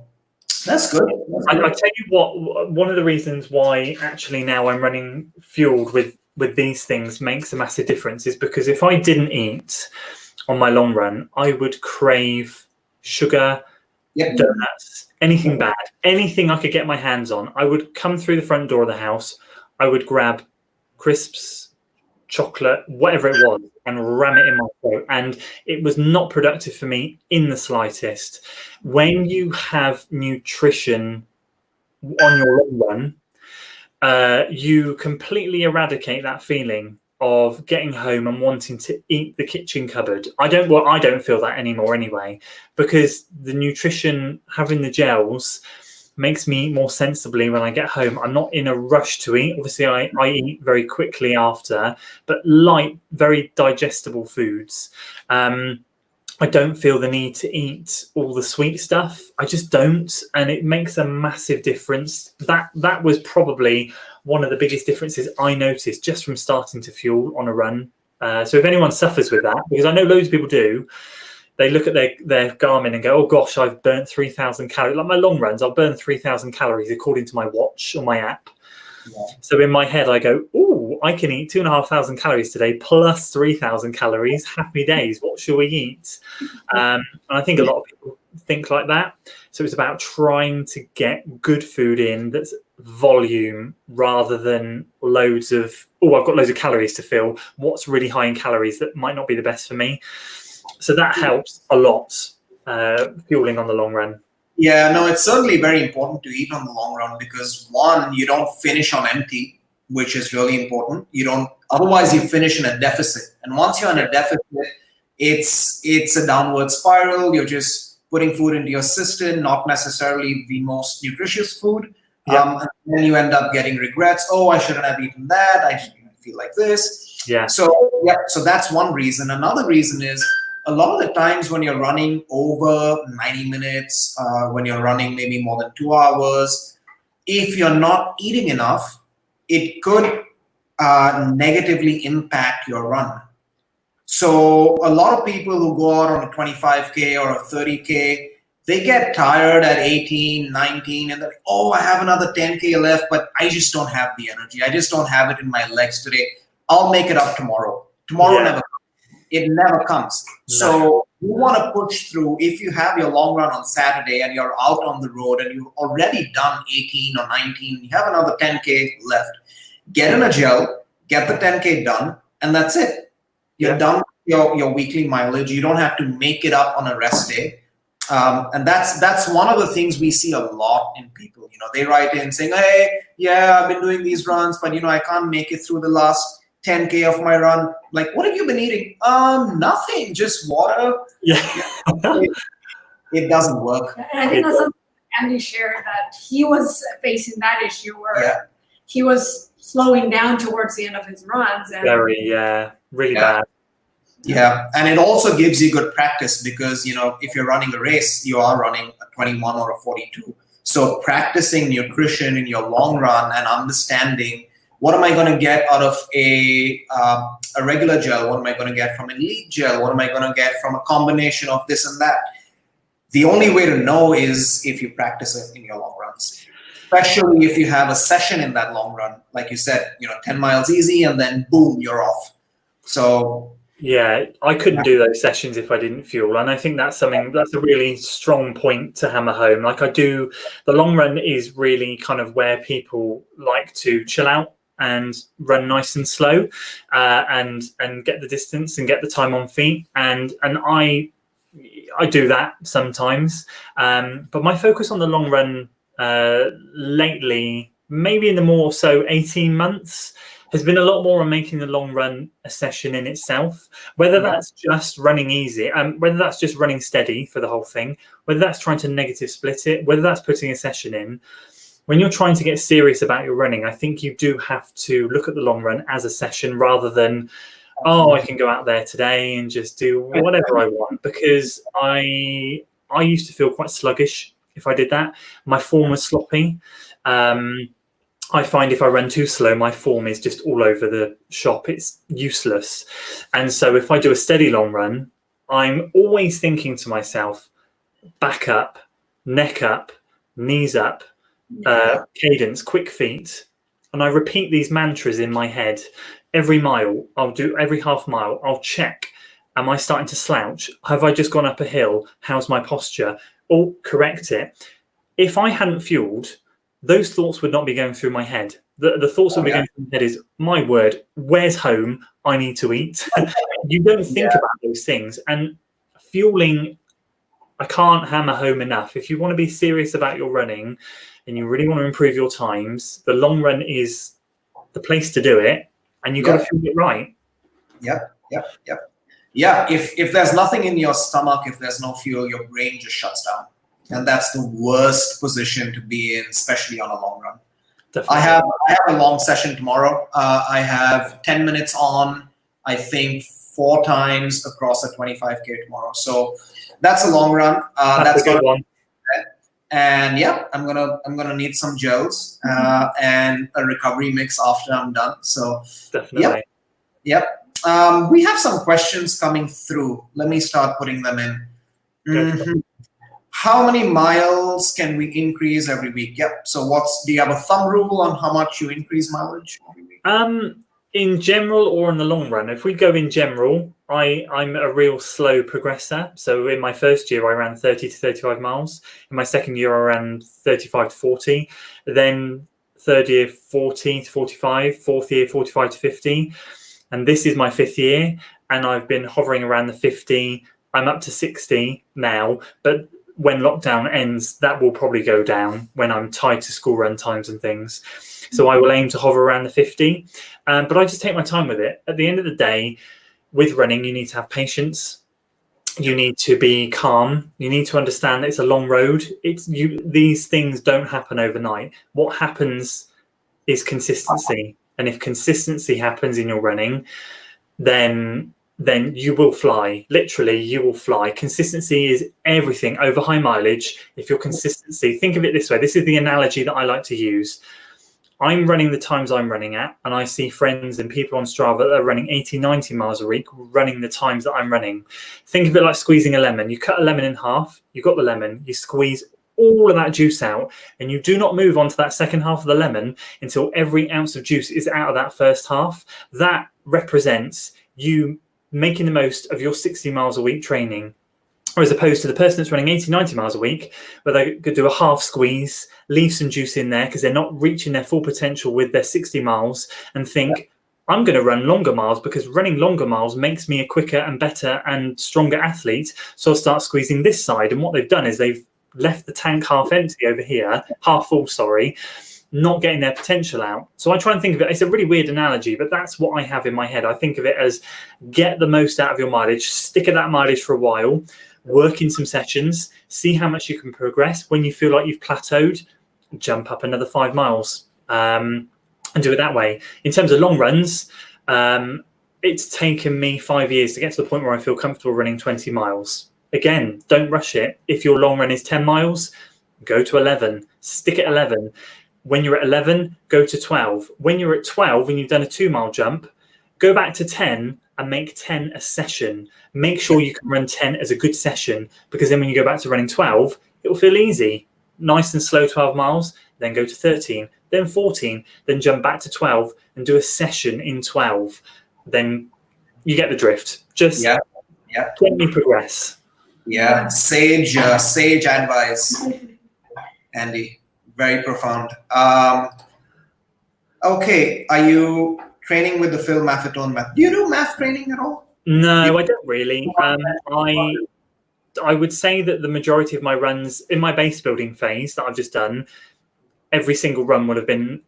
that's good. I tell you what, one of the reasons why actually now I'm running fueled with these things makes a massive difference is because if I didn't eat on my long run, I would crave sugar, donuts, anything bad, anything I could get my hands on. I would come through the front door of the house, I would grab crisps, chocolate, whatever it was, and ram it in my throat. And it was not productive for me in the slightest. When you have nutrition on your long run, you completely eradicate that feeling of getting home and wanting to eat the kitchen cupboard. I don't feel that anymore anyway, because the nutrition, having the gels, makes me eat more sensibly when I get home. I'm not in a rush to eat. Obviously, I eat very quickly after, but light, very digestible foods. I don't feel the need to eat all the sweet stuff. I just don't, and it makes a massive difference. That was probably one of the biggest differences I noticed just from starting to fuel on a run. So if anyone suffers with that, because I know loads of people do, they look at their Garmin and go, oh gosh, I've burnt 3,000 calories. Like my long runs, I'll burn 3,000 calories according to my watch or my app. Yeah. So in my head, I go, oh, I can eat 2,500 calories today plus 3,000 calories. Happy days. What shall we eat? And I think a lot of people think like that. So it's about trying to get good food in that's volume rather than loads of, oh, I've got loads of calories to fill. What's really high in calories that might not be the best for me? So that helps a lot, fueling on the long run. Yeah, no, it's certainly very important to eat on the long run because one, you don't finish on empty. which is really important. You don't, otherwise you finish in a deficit. And once you're in a deficit, it's a downward spiral. You're just putting food into your system, not necessarily the most nutritious food. And then you end up getting regrets. Oh, I shouldn't have eaten that. I feel like this. So that's one reason. Another reason is a lot of the times when you're running over 90 minutes, when you're running maybe more than 2 hours, if you're not eating enough, it could negatively impact your run. So a lot of people who go out on a 25K or a 30K, they get tired at 18, 19, and they're like, oh, I have another 10K left, but I just don't have the energy. I just don't have it in my legs today. I'll make it up tomorrow. Tomorrow never comes. It never comes. No. So you want to push through. If you have your long run on Saturday and you're out on the road and you've already done 18 or 19, you have another 10K left, get in a gel, get the 10K done, and that's it. You're done with your weekly mileage. You don't have to make it up on a rest day. And that's one of the things we see a lot in people. You know, they write in saying, hey, yeah, I've been doing these runs, but, you know, I can't make it through the last 10K of my run. Like, what have you been eating? Nothing, just water. It doesn't work. And I think that's something Andy shared, that he was facing that issue where he was slowing down towards the end of his runs. And really bad. Yeah, and it also gives you good practice because, you know, if you're running a race, you are running a 21 or a 42. So practicing nutrition in your long run and understanding what am I going to get out of a regular gel? What am I going to get from an elite gel? What am I going to get from a combination of this and that? The only way to know is if you practice it in your long runs, especially if you have a session in that long run. Like you said, you know, 10 miles easy and then boom, you're off. So yeah, I couldn't do those sessions if I didn't fuel. And I think that's a really strong point to hammer home. Like the long run is really kind of where people like to chill out and run nice and slow and get the distance and get the time on feet. And I do that sometimes. But my focus on the long run lately, maybe in the more so 18 months, has been a lot more on making the long run a session in itself, whether that's just running easy, whether that's just running steady for the whole thing, whether that's trying to negative split it, whether that's putting a session in. When you're trying to get serious about your running, I think you do have to look at the long run as a session rather than, oh, I can go out there today and just do whatever I want, because I used to feel quite sluggish if I did that. My form was sloppy. I find if I run too slow, my form is just all over the shop. It's useless. And so if I do a steady long run, I'm always thinking to myself, back up, neck up, knees up, cadence, quick feet. And I repeat these mantras in my head. Every mile, I'll do every half mile, I'll check. Am I starting to slouch? Have I just gone up a hill? How's my posture? Or correct it. If I hadn't fueled, those thoughts would not be going through my head. The thoughts that would be going through my head is, my word, where's home? I need to eat. You don't think about those things. And fueling, I can't hammer home enough. If you want to be serious about your running and you really want to improve your times, the long run is the place to do it. And you've got to fuel it right. Yeah, if there's nothing in your stomach, if there's no fuel, your brain just shuts down. And that's the worst position to be in, especially on a long run. Definitely. I have a long session tomorrow. I have 10 minutes on, I think 4 times across a 25K tomorrow. So that's a long run. That's a good one. And yeah, I'm gonna need some gels and a recovery mix after I'm done. So definitely. Yep. We have some questions coming through. Let me start putting them in. Mm-hmm. How many miles can we increase every week? Yep. So do you have a thumb rule on how much you increase mileage every week? In general or in the long run? If we go in general, I'm a real slow progressor. So in my first year, I ran 30 to 35 miles. In my second year, I ran 35 to 40. Then third year, 40 to 45. Fourth year, 45 to 50. And this is my 5th year. And I've been hovering around the 50. I'm up to 60 now. But when lockdown ends, that will probably go down when I'm tied to school run times and things. So I will aim to hover around the 50, but I just take my time with it. At the end of the day, with running, you need to have patience. You need to be calm. You need to understand that it's a long road. These things don't happen overnight. What happens is consistency. And if consistency happens in your running, then you will fly. Literally, you will fly. Consistency is everything over high mileage. If your consistency, think of it this way. This is the analogy that I like to use. I'm running the times I'm running at, and I see friends and people on Strava that are running 80, 90 miles a week, running the times that I'm running. Think of it like squeezing a lemon. You cut a lemon in half, you've got the lemon, you squeeze all of that juice out, and you do not move on to that second half of the lemon until every ounce of juice is out of that first half. That represents you making the most of your 60 miles a week training. Or as opposed to the person that's running 80, 90 miles a week, where they could do a half squeeze, leave some juice in there because they're not reaching their full potential with their 60 miles, and think, I'm going to run longer miles because running longer miles makes me a quicker and better and stronger athlete. So I'll start squeezing this side. And what they've done is they've left the tank half empty over here, half full, sorry, not getting their potential out. So I try and think of it, it's a really weird analogy, but that's what I have in my head. I think of it as get the most out of your mileage, stick at that mileage for a while, work in some sessions, see how much you can progress. When you feel like you've plateaued, jump up another 5 miles and do it that way. In terms of long runs, it's taken me 5 years to get to the point where I feel comfortable running 20 miles. Again, don't rush it. If your long run is 10 miles, go to 11, stick at 11. When you're at 11, go to 12. When you're at 12 and you've done a 2 mile jump, go back to 10 and make 10 a session. Make sure you can run 10 as a good session, because then when you go back to running 12, it will feel easy. Nice and slow 12 miles, then go to 13, then 14, then jump back to 12 and do a session in 12. Then you get the drift. Just gently progress. Yeah, sage advice, Andy. Very profound. Okay, are you training with the Phil Maffetone method? Do you do math training at all? No, I don't really. I would say that the majority of my runs in my base building phase that I've just done, every single run would have been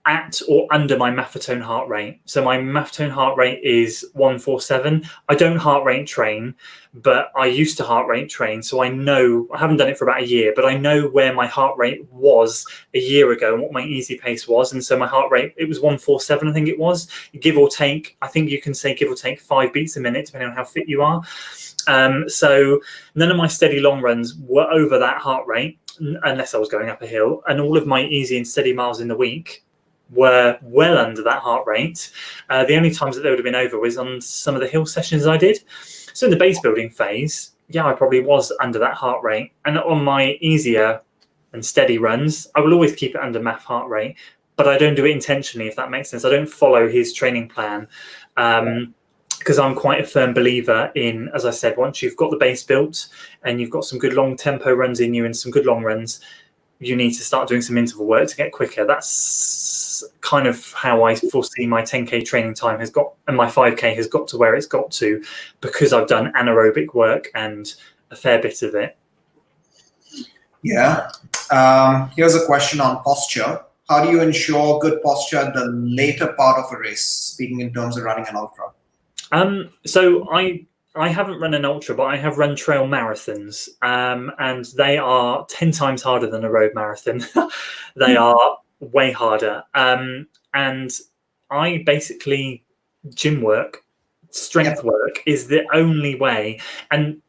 at or under my Maffetone heart rate. So my Maffetone heart rate is 147. I don't heart rate train, but I used to heart rate train. So I know, I haven't done it for about a year, but I know where my heart rate was a year ago and what my easy pace was. And so my heart rate, it was 147, I think it was, give or take. I think you can say give or take 5 beats a minute, depending on how fit you are. So none of my steady long runs were over that heart rate, unless I was going up a hill. And all of my easy and steady miles in the week were well under that heart rate. The only times that they would have been over was on some of the hill sessions I did. So in the base building phase, yeah, I probably was under that heart rate. And on my easier and steady runs, I will always keep it under MAF heart rate, but I don't do it intentionally, if that makes sense. I don't follow his training plan because I'm quite a firm believer in, as I said, once you've got the base built and you've got some good long tempo runs in you and some good long runs, you need to start doing some interval work to get quicker. That's kind of how I foresee my 10K training time has got, and my 5K has got to where it's got to, because I've done anaerobic work and a fair bit of it. Yeah. Here's a question on posture. How do you ensure good posture at the later part of a race, speaking in terms of running an ultra? So I haven't run an ultra, but I have run trail marathons, and they are 10 times harder than a road marathon. They are way harder. And I basically, gym work, strength work is the only way. And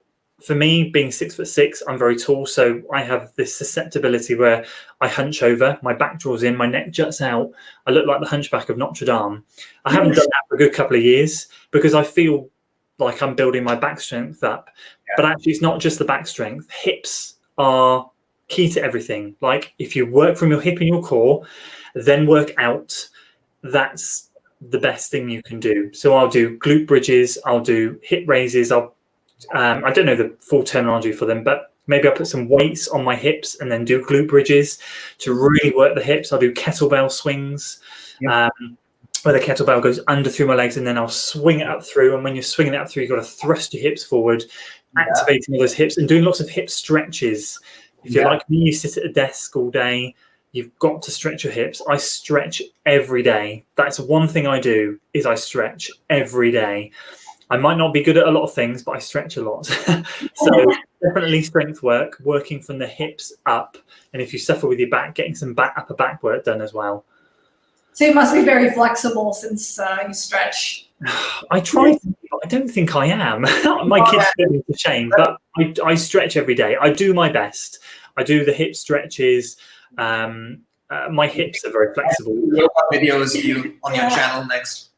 for me, being 6'6", I'm very tall, so I have this susceptibility where I hunch over, my back draws in, my neck juts out. I look like the hunchback of Notre Dame. I haven't done that for a good couple of years because I feel like I'm building my back strength up. But actually, it's not just the back strength. Hips are key to everything. Like, if you work from your hip and your core, then work out, that's the best thing you can do. So I'll do glute bridges, I'll do hip raises, I don't know the full terminology for them, but maybe I'll put some weights on my hips and then do glute bridges to really work the hips. I'll do kettlebell swings, where the kettlebell goes under through my legs, and then I'll swing it up through. And when you're swinging it up through, you've got to thrust your hips forward activating all those hips and doing lots of hip stretches. If you're like me, you sit at a desk all day, you've got to stretch your hips. I stretch every day. That's one thing I do, is I stretch every day. I might not be good at a lot of things, but I stretch a lot. So definitely strength work, working from the hips up. And if you suffer with your back, getting some upper back work done as well. So you must be very flexible since you stretch. I try to, but I don't think I am. My kids put me to shame, but I stretch every day. I do my best. I do the hip stretches. My hips are very flexible. Videos of you on your channel next.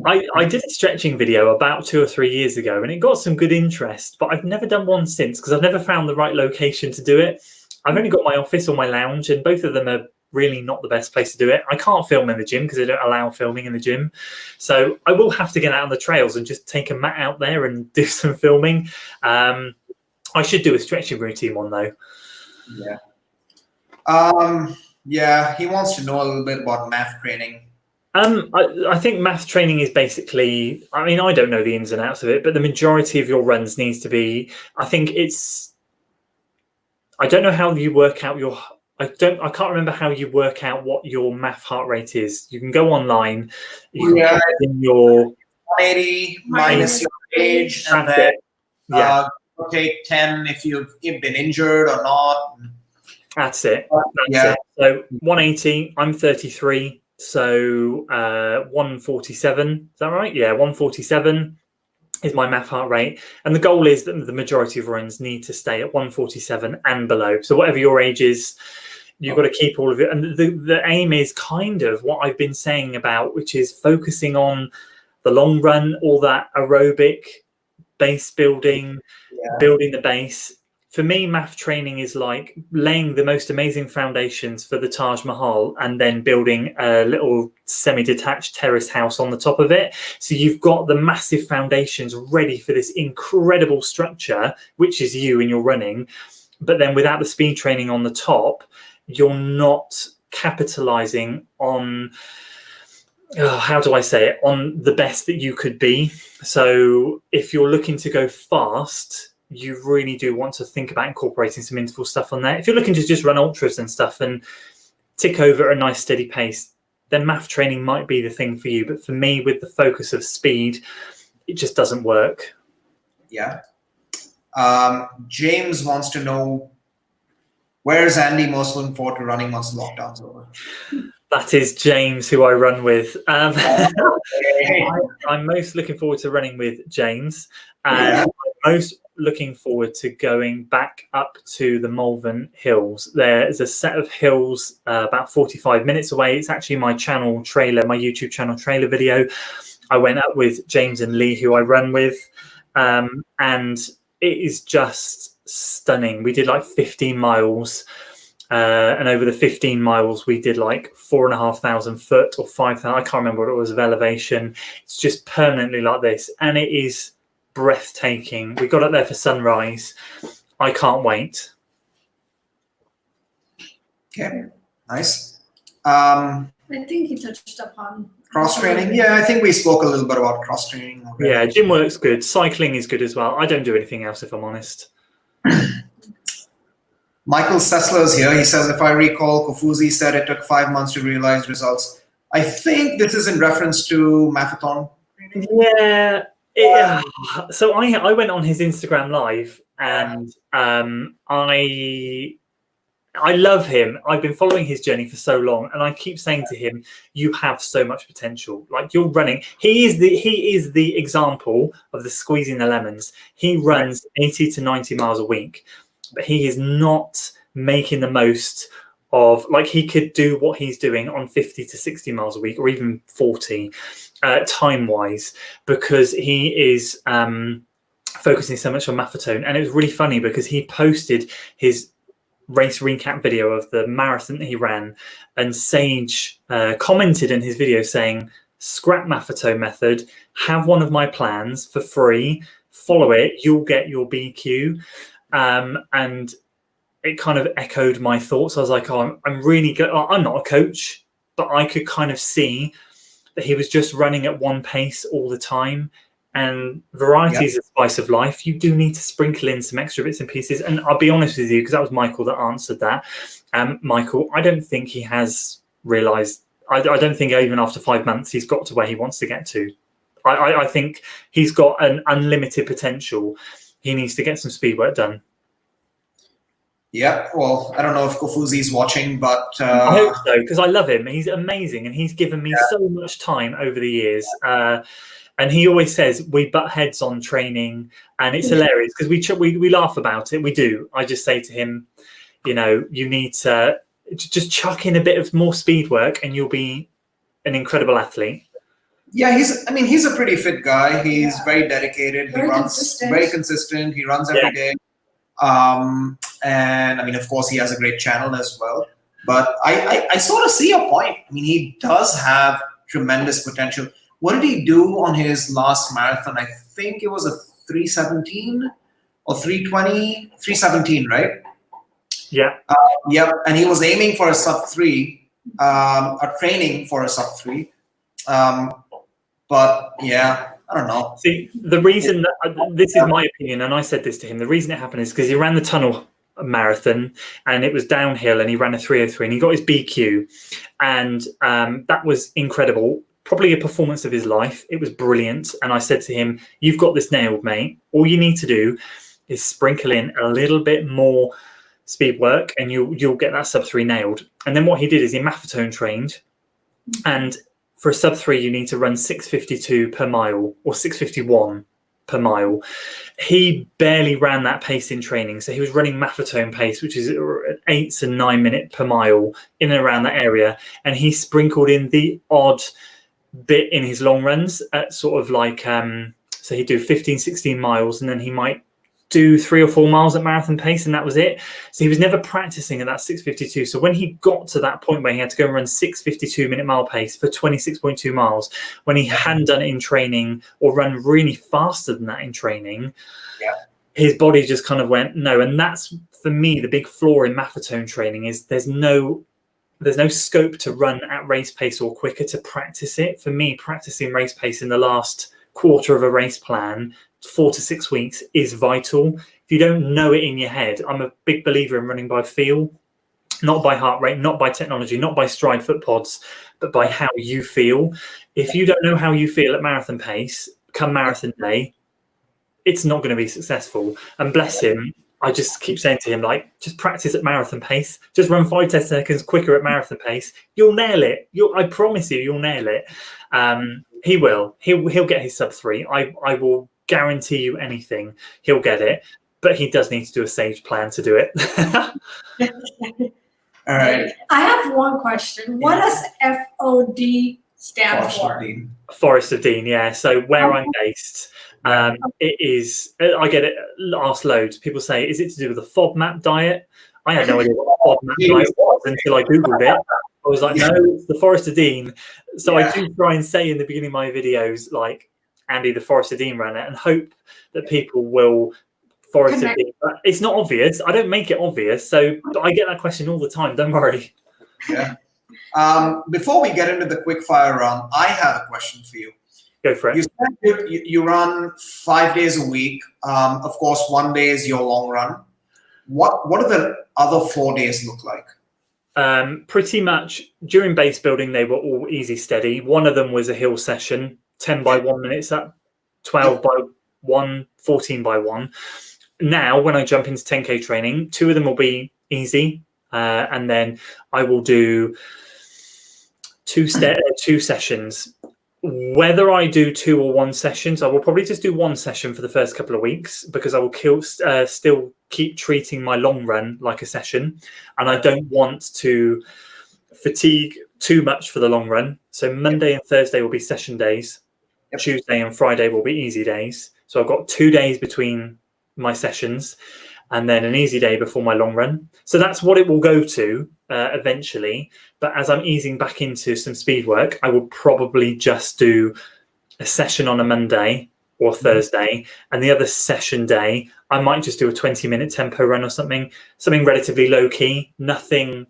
I did a stretching video about 2 or 3 years ago, and it got some good interest, but I've never done one since because I've never found the right location to do it. I've only got my office or my lounge, and both of them are really not the best place to do it. I can't film in the gym because they don't allow filming in the gym. So I will have to get out on the trails and just take a mat out there and do some filming. I should do a stretching routine one though. Yeah, he wants to know a little bit about math training. I think math training is basically, I mean, I don't know the ins and outs of it, but the majority of your runs needs to be, I don't know how you work out your, I can't remember how you work out what your math heart rate is. You can go online, you can put in your 180 minus your age, and then take 10 if you've been injured or not. That's it. That's it. So 180, I'm 33. So 147, is that right? Yeah, 147 is my math heart rate. And the goal is that the majority of runs need to stay at 147 and below. So whatever your age is, you've got to keep all of it. And the aim is kind of what I've been saying about, which is focusing on the long run, all that aerobic base building, building the base. For me, math training is like laying the most amazing foundations for the Taj Mahal and then building a little semi-detached terrace house on the top of it. So you've got the massive foundations ready for this incredible structure, which is you and your running. But then without the speed training on the top, you're not capitalizing on, how do I say it, on the best that you could be. So if you're looking to go fast, you really do want to think about incorporating some interval stuff on there. If you're looking to just run ultras and stuff and tick over at a nice steady pace, then math training might be the thing for you. But for me, with the focus of speed, it just doesn't work. Yeah. James wants to know, where is Andy most looking forward to running once the lockdown's over? That is James, who I run with. I'm most looking forward to running with James. And I'm most looking forward to going back up to the Malvern Hills. There's a set of hills about 45 minutes away. It's actually my channel trailer, my YouTube channel trailer video. I went up with James and Lee, who I run with, and it is just stunning. We did like 15 miles. And over the 15 miles, we did like 4,500 foot or 5,000. I can't remember what it was of elevation. It's just permanently like this. And it is breathtaking. We got up there for sunrise. I can't wait. Okay, nice. I think he touched upon cross training. Yeah, I think we spoke a little bit about cross training. Yeah, gym work's good. Cycling is good as well. I don't do anything else, if I'm honest. Michael Sessler's here. He says, if I recall, Kofuzi said it took 5 months to realize results. I think this is in reference to Mathathon. Yeah. So I went on his Instagram live, and I love him. I've been following his journey for so long, and I keep saying to him, you have so much potential. Like, you're running. He is the example of the squeezing the lemons. He runs 80 to 90 miles a week, but he is not making the most of, like, he could do what he's doing on 50 to 60 miles a week, or even 40 time wise, because he is focusing so much on Mathathon. And it was really funny because he posted his race recap video of the marathon that he ran, and Sage commented in his video saying, scrap Mathathon method, have one of my plans for free, follow it, you'll get your BQ. And it kind of echoed my thoughts. I was like, oh, I'm really good. I'm not a coach, but I could kind of see that he was just running at one pace all the time. and variety is the spice of life. You do need to sprinkle in some extra bits and pieces. And I'll be honest with you, because that was Michael that answered that. Michael, I don't think he has realised. I don't think even after 5 months he's got to where he wants to get to. I think he's got an unlimited potential. He needs to get some speed work done. Yeah, well, I don't know if Kofuzi's watching, but I hope so, because I love him. He's amazing, and he's given me so much time over the years. And he always says we butt heads on training, and it's hilarious because we laugh about it. We do. I just say to him, you know, you need to just chuck in a bit of more speed work, and you'll be an incredible athlete. Yeah, he's a pretty fit guy. He's very dedicated. Very He runs consistent. very consistent. He runs every day. And I mean, of course, he has a great channel as well. But I sort of see your point. I mean, he does have tremendous potential. What did he do on his last marathon? I think it was a 3:17 or 3:20, 3:17, right? Yeah. Yep. And he was aiming for a sub-3, or training for a sub-3. But yeah, I don't know. See, the reason that this is my opinion, and I said this to him, the reason it happened is because he ran the tunnel marathon and it was downhill, and he ran a 3:03 and he got his BQ, and that was incredible. Probably a performance of his life. It was brilliant. And I said to him, you've got this nailed, mate. All you need to do is sprinkle in a little bit more speed work and you'll get that sub-3 nailed. And then what he did is he maffetone trained, and for a sub-3 you need to run 6:52 per mile or 6:51 per mile. He barely ran that pace in training, so he was running maffetone pace, which is an 8 to 9 minute per mile in and around that area, and he sprinkled in the odd bit in his long runs at sort of like so he'd do 15-16 miles, and then he might do 3 or 4 miles at marathon pace, and that was it. So he was never practicing at that 6:52. So when he got to that point where he had to go and run 6:52 minute mile pace for 26.2 miles, when he hadn't done it in training or run really faster than that in training, his body just kind of went no. And that's, for me, the big flaw in maffetone training is there's no scope to run at race pace or quicker to practice it. For me, practicing race pace in the last quarter of a race plan, 4 to 6 weeks, is vital. If you don't know it in your head, I'm a big believer in running by feel, not by heart rate, not by technology, not by stride foot pods, but by how you feel. If you don't know how you feel at marathon pace, come marathon day, it's not going to be successful. And bless him, I just keep saying to him, like, just practice at marathon pace. Just run 5 to 10 seconds quicker at marathon pace. You'll nail it. I promise you, you'll nail it. He will. He'll get his sub-3. I will guarantee you anything. He'll get it. But he does need to do a sage plan to do it. All right. I have one question. What does FOD stand for? Forest of Dean, yeah. So where I'm based, it is, I get it asked loads. People say, is it to do with the FODMAP diet? I had no idea what the FODMAP diet was until I Googled it. I was like, no, it's the Forest of Dean. So I do try and say in the beginning of my videos, like, Andy, the Forest of Dean ran it, and hope that people will Forest of Dean. But it's not obvious. I don't make it obvious. So I get that question all the time. Don't worry. Yeah. Before we get into the quick fire round, I have a question for you. Go for it. You said you run 5 days a week. Of course, 1 day is your long run. What do the other 4 days look like? Pretty much during base building, they were all easy steady. One of them was a hill session, 10 by 1 minutes up, 12 by 1, 14 by 1. Now, when I jump into 10K training, 2 of them will be easy. And then I will do two sessions. Whether I do 2 or 1 sessions, I will probably just do 1 session for the first couple of weeks, because I will still keep treating my long run like a session, and I don't want to fatigue too much for the long run. So Monday and Thursday will be session days. Tuesday and Friday will be easy days. So I've got 2 days between my sessions, and then an easy day before my long run. So that's what it will go to eventually. But as I'm easing back into some speed work, I will probably just do a session on a Monday or Thursday, and the other session day, I might just do a 20-minute tempo run or something relatively low key, nothing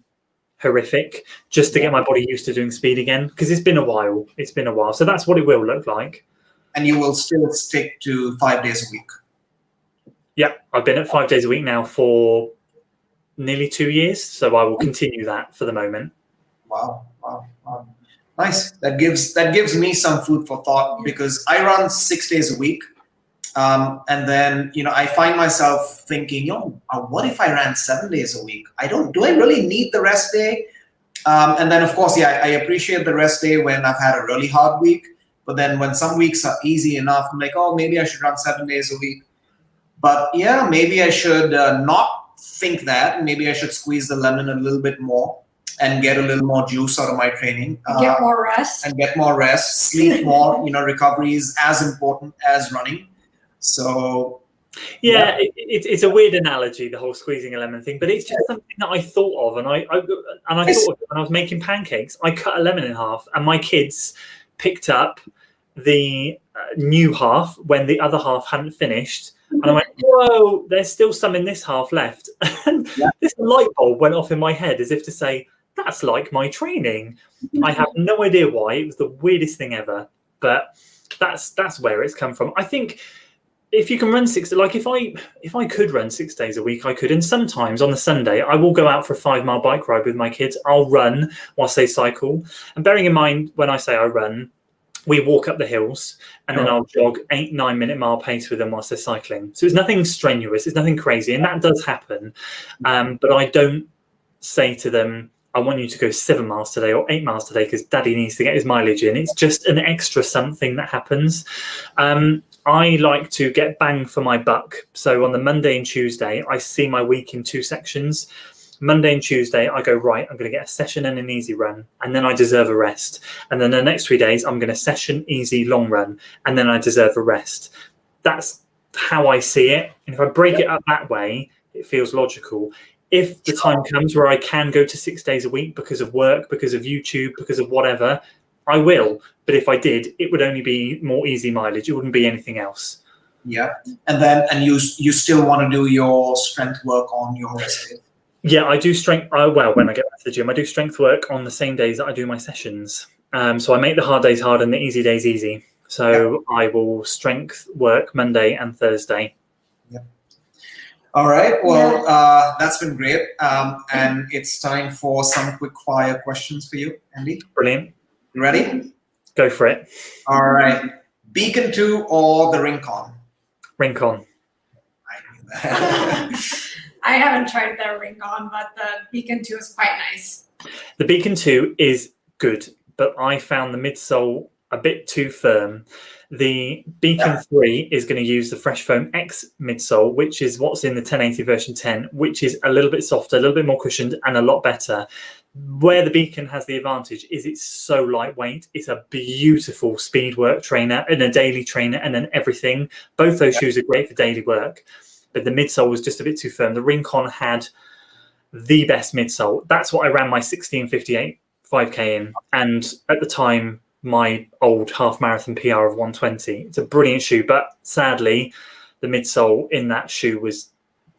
horrific, just to get my body used to doing speed again, because it's been a while. So that's what it will look like. and you will still stick to 5 days a week. Yeah, I've been at 5 days a week now for nearly 2 years, so I will continue that for the moment. Wow. Nice. That gives me some food for thought, because I run 6 days a week. And then, I find myself thinking, what if I ran 7 days a week? Do I really need the rest day? And then, of course, I appreciate the rest day when I've had a really hard week. But then when some weeks are easy enough, I'm like, maybe I should run 7 days a week. But yeah, maybe I should not think that. Maybe I should squeeze the lemon a little bit more and get a little more juice out of my training. Get more rest. And get more rest, sleep more. Recovery is as important as running. So yeah, it's a weird analogy, the whole squeezing a lemon thing, but it's just something that I thought of, and I thought of it when I was making pancakes. I cut a lemon in half, and my kids picked up the new half when the other half hadn't finished, and I went, "Whoa, there's still some in this half left." And this light bulb went off in my head, as if to say, "That's like my training." I have no idea why. It was the weirdest thing ever, but that's where it's come from. I think if you can run if I could run 6 days a week, I could. And sometimes on the Sunday, I will go out for a 5-mile bike ride with my kids. I'll run whilst they cycle. And bearing in mind, when I say I run, we walk up the hills, and then I'll jog 8-9 minute mile pace with them whilst they're cycling. So it's nothing strenuous, it's nothing crazy, and that does happen. But I don't say to them, I want you to go 7 miles today or 8 miles today because daddy needs to get his mileage in. It's just an extra something that happens. I like to get bang for my buck. So on the Monday and Tuesday, I see my week in 2 sections. Monday and Tuesday, I go, right, I'm going to get a session and an easy run, and then I deserve a rest. And then the next 3 days, I'm going to session, easy, long run, and then I deserve a rest. That's how I see it. And if I break it up that way, it feels logical. If the time comes where I can go to 6 days a week because of work, because of YouTube, because of whatever, I will. But if I did, it would only be more easy mileage. It wouldn't be anything else. Yeah. And you still want to do your strength work on your rest days? Yeah, I do strength. Well, when I get back to the gym, I do strength work on the same days that I do my sessions. So I make the hard days hard and the easy days easy. So I will strength work Monday and Thursday. All right. Well, that's been great. And it's time for some quick fire questions for you, Andy. Brilliant. You ready? Go for it. All right. Beacon 2 or the Rincon? Rincon. I knew that. I haven't tried the Rincon, but the Beacon 2 is quite nice. The Beacon 2 is good, but I found the midsole a bit too firm. The Beacon 3 is going to use the Fresh Foam X midsole, which is what's in the 1080 version 10, which is a little bit softer, a little bit more cushioned, and a lot better. Where the Beacon has the advantage is it's so lightweight. It's a beautiful speed work trainer and a daily trainer and then everything. Both those shoes are great for daily work, but the midsole was just a bit too firm. The Rincon had the best midsole. That's what I ran my 16:58 5K in. And at the time, my old half marathon PR of 1:20. It's a brilliant shoe, but sadly, the midsole in that shoe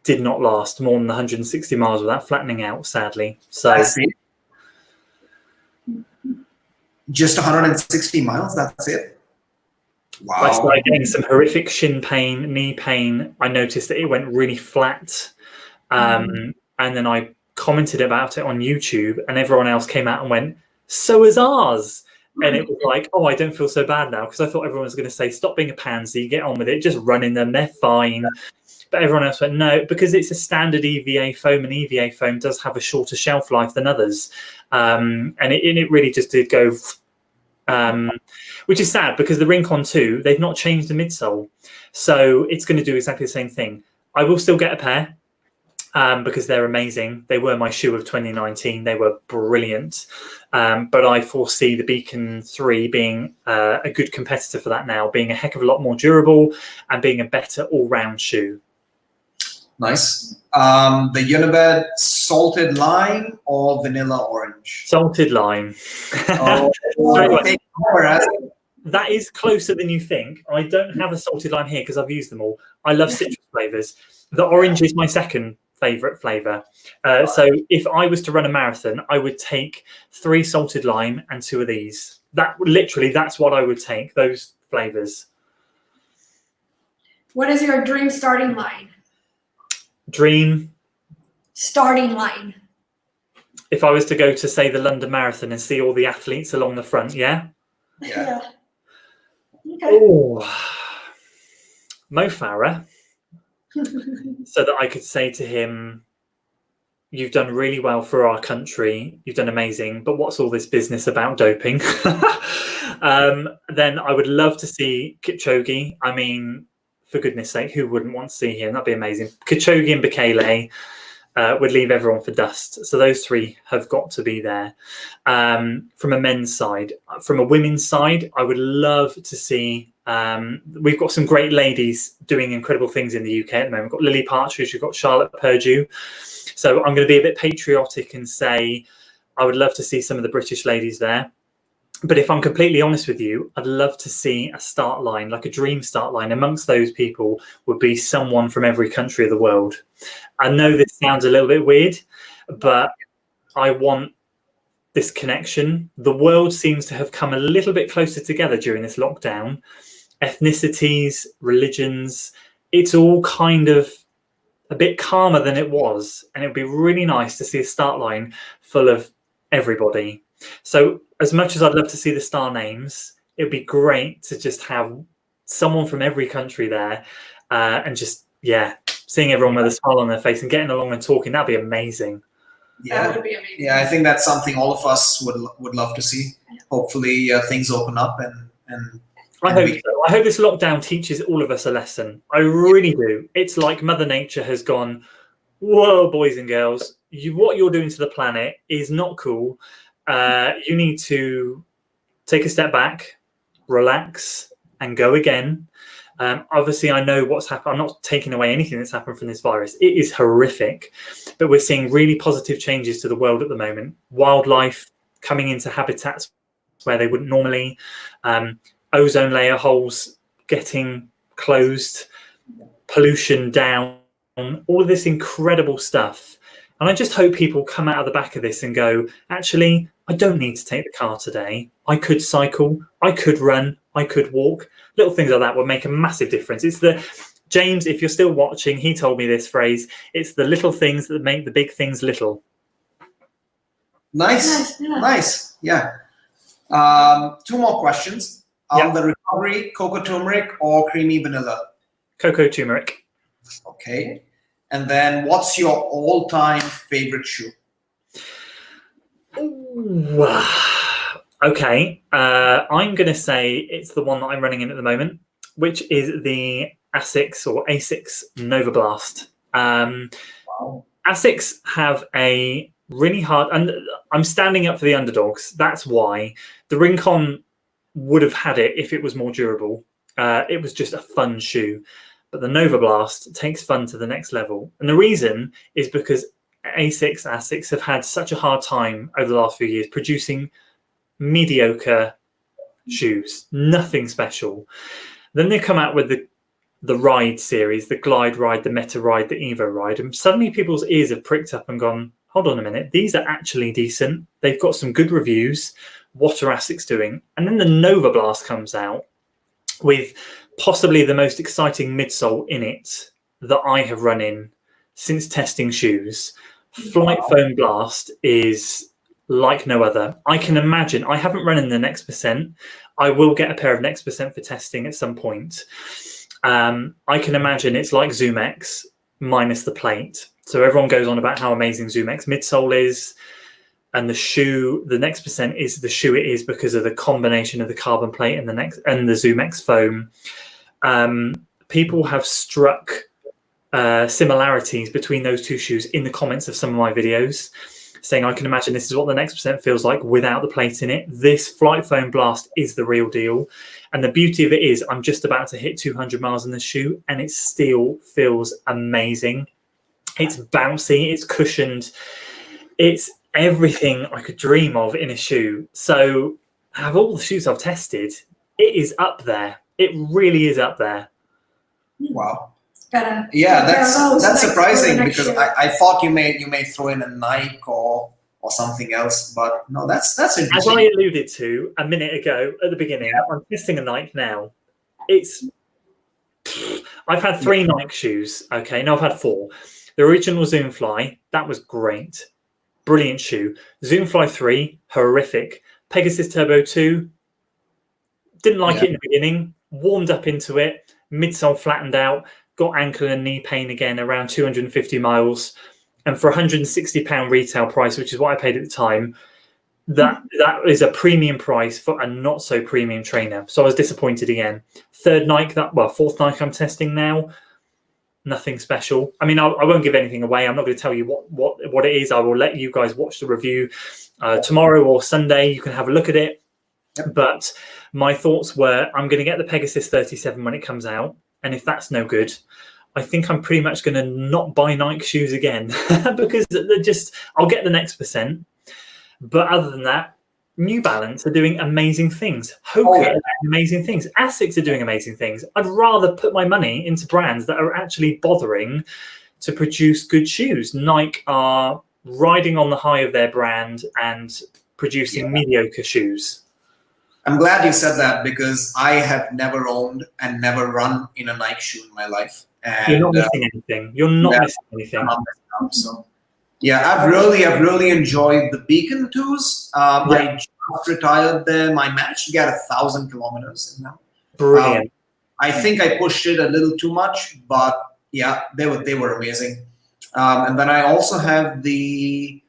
did not last more than 160 miles without flattening out, sadly. So just 160 miles, that's it? Wow. I started getting some horrific shin pain, knee pain. I noticed that it went really flat. And then I commented about it on YouTube, and everyone else came out and went, so is ours. And it was like, oh, I don't feel so bad now, because I thought everyone was going to say, stop being a pansy, get on with it, just run in them, they're fine. But everyone else went, no, because it's a standard EVA foam, and EVA foam does have a shorter shelf life than others. And it really just did go, which is sad, because the Rincon 2, they've not changed the midsole. So it's going to do exactly the same thing. I will still get a pair. Because they're amazing. They were my shoe of 2019. They were brilliant. But I foresee the Beacon 3 being a good competitor for that now, being a heck of a lot more durable and being a better all-round shoe. Nice. The Unived salted lime or vanilla orange? Salted lime. Oh, that is closer than you think. I don't have a salted lime here because I've used them all. I love citrus flavors. The orange is my second favorite flavor. So if I was to run a marathon, I would take 3 salted lime and 2 of these. That's what I would take, those flavors. What is your dream starting line? Dream. Starting line. If I was to go to, say, the London Marathon and see all the athletes along the front, yeah? Yeah. Okay. Oh, Mo Farah, so that I could say to him, you've done really well for our country, you've done amazing, but what's all this business about doping? Then I would love to see Kipchoge. I mean, for goodness sake, who wouldn't want to see him? That'd be amazing. Kipchoge and Bekele would leave everyone for dust. So those three have got to be there. From a men's side. From a women's side, I would love to see, we've got some great ladies doing incredible things in the UK at the moment. We've got Lily Partridge, we've got Charlotte Purdue. So I'm going to be a bit patriotic and say I would love to see some of the British ladies there. But if I'm completely honest with you, I'd love to see a start line, like a dream start line. Amongst those people would be someone from every country of the world. I know this sounds a little bit weird, but I want this connection. The world seems to have come a little bit closer together during this lockdown. Ethnicities, religions, it's all kind of a bit calmer than it was. And it would be really nice to see a start line full of everybody. So as much as I'd love to see the star names, it'd be great to just have someone from every country there and just, yeah, seeing everyone with a smile on their face and getting along and talking. That'd be amazing. Yeah, That would be amazing. yeah, I think that's something all of us would love to see. Hopefully things open up and I hope so. I hope this lockdown teaches all of us a lesson. I really do. It's like Mother Nature has gone, whoa, boys and girls, what you're doing to the planet is not cool. You need to take a step back, relax, and go again. Obviously, I know what's happened. I'm not taking away anything that's happened from this virus. It is horrific, but we're seeing really positive changes to the world at the moment. Wildlife coming into habitats where they wouldn't normally. Ozone layer holes getting closed, pollution down, all of this incredible stuff. And I just hope people come out of the back of this and go, actually, I don't need to take the car today. I could cycle, I could run, I could walk. Little things like that would make a massive difference. It's the, James, if you're still watching, he told me this phrase, it's the little things that make the big things little. Nice, nice, yeah. 2 more questions. The recovery, cocoa turmeric or creamy vanilla? Cocoa turmeric. Okay. And then what's your all-time favorite shoe? Ooh. Okay. I'm going to say it's the one that I'm running in at the moment, which is the ASICS Nova Blast. Wow. ASICS have a really hard, and I'm standing up for the underdogs. That's why. The Rincon would have had it if it was more durable. It was just a fun shoe. But the Nova Blast takes fun to the next level. And the reason is because ASICS have had such a hard time over the last few years producing mediocre shoes, nothing special. Then they come out with the Ride series, the Glide Ride, the Meta Ride, the Evo Ride, and suddenly people's ears have pricked up and gone, hold on a minute, these are actually decent. They've got some good reviews. What are ASICS doing? And then the Nova Blast comes out with possibly the most exciting midsole in it that I have run in since testing shoes. Flight Foam Blast is like no other. I can imagine, I haven't run in the Next Percent. I will get a pair of Next Percent for testing at some point. I can imagine it's like Zoom X minus the plate. So everyone goes on about how amazing Zoom X midsole is. And the shoe, the Next Percent is the shoe it is because of the combination of the carbon plate and the Zoom X foam. People have struck similarities between those two shoes in the comments of some of my videos, saying I can imagine this is what the Next Percent feels like without the plate in it. This Flight Foam Blast is the real deal. And the beauty of it is I'm just about to hit 200 miles in the shoe and it still feels amazing. It's bouncy, it's cushioned, it's everything I could dream of in a shoe. So out of all the shoes I've tested, it is up there. It really is up there. Wow. Yeah, that's surprising because I thought you may throw in a Nike or something else, but no, that's interesting. As I alluded to a minute ago at the beginning, I'm testing a Nike now. It's I've had 3 Nike shoes. Okay, no, I've had 4. The original Zoomfly, that was great. Brilliant shoe. Zoomfly 3, horrific. Pegasus Turbo 2, didn't like it in the beginning, warmed up into it, midsole flattened out, got ankle and knee pain again around 250 miles. And for £160 retail price, which is what I paid at the time, that is a premium price for a not so premium trainer. So I was disappointed again. Fourth Nike I'm testing now. Nothing special. I mean, I won't give anything away. I'm not going to tell you what it is. I will let you guys watch the review tomorrow or Sunday. You can have a look at it. But my thoughts were, I'm going to get the Pegasus 37 when it comes out. And if that's no good, I think I'm pretty much going to not buy Nike shoes again because I'll get the next percent. But other than that, New Balance are doing amazing things. Hoka are doing amazing things. Asics are doing amazing things. I'd rather put my money into brands that are actually bothering to produce good shoes. Nike are riding on the high of their brand and producing mediocre shoes. I'm glad you said that because I have never owned and never run in a Nike shoe in my life. And you're not missing anything. You're not missing anything. I'm not missing out, so. Yeah, I've really enjoyed the Beacon 2s. I just retired them. I managed to get 1,000 kilometers in them. Brilliant. I think I pushed it a little too much, but yeah, they were amazing. And then I also have the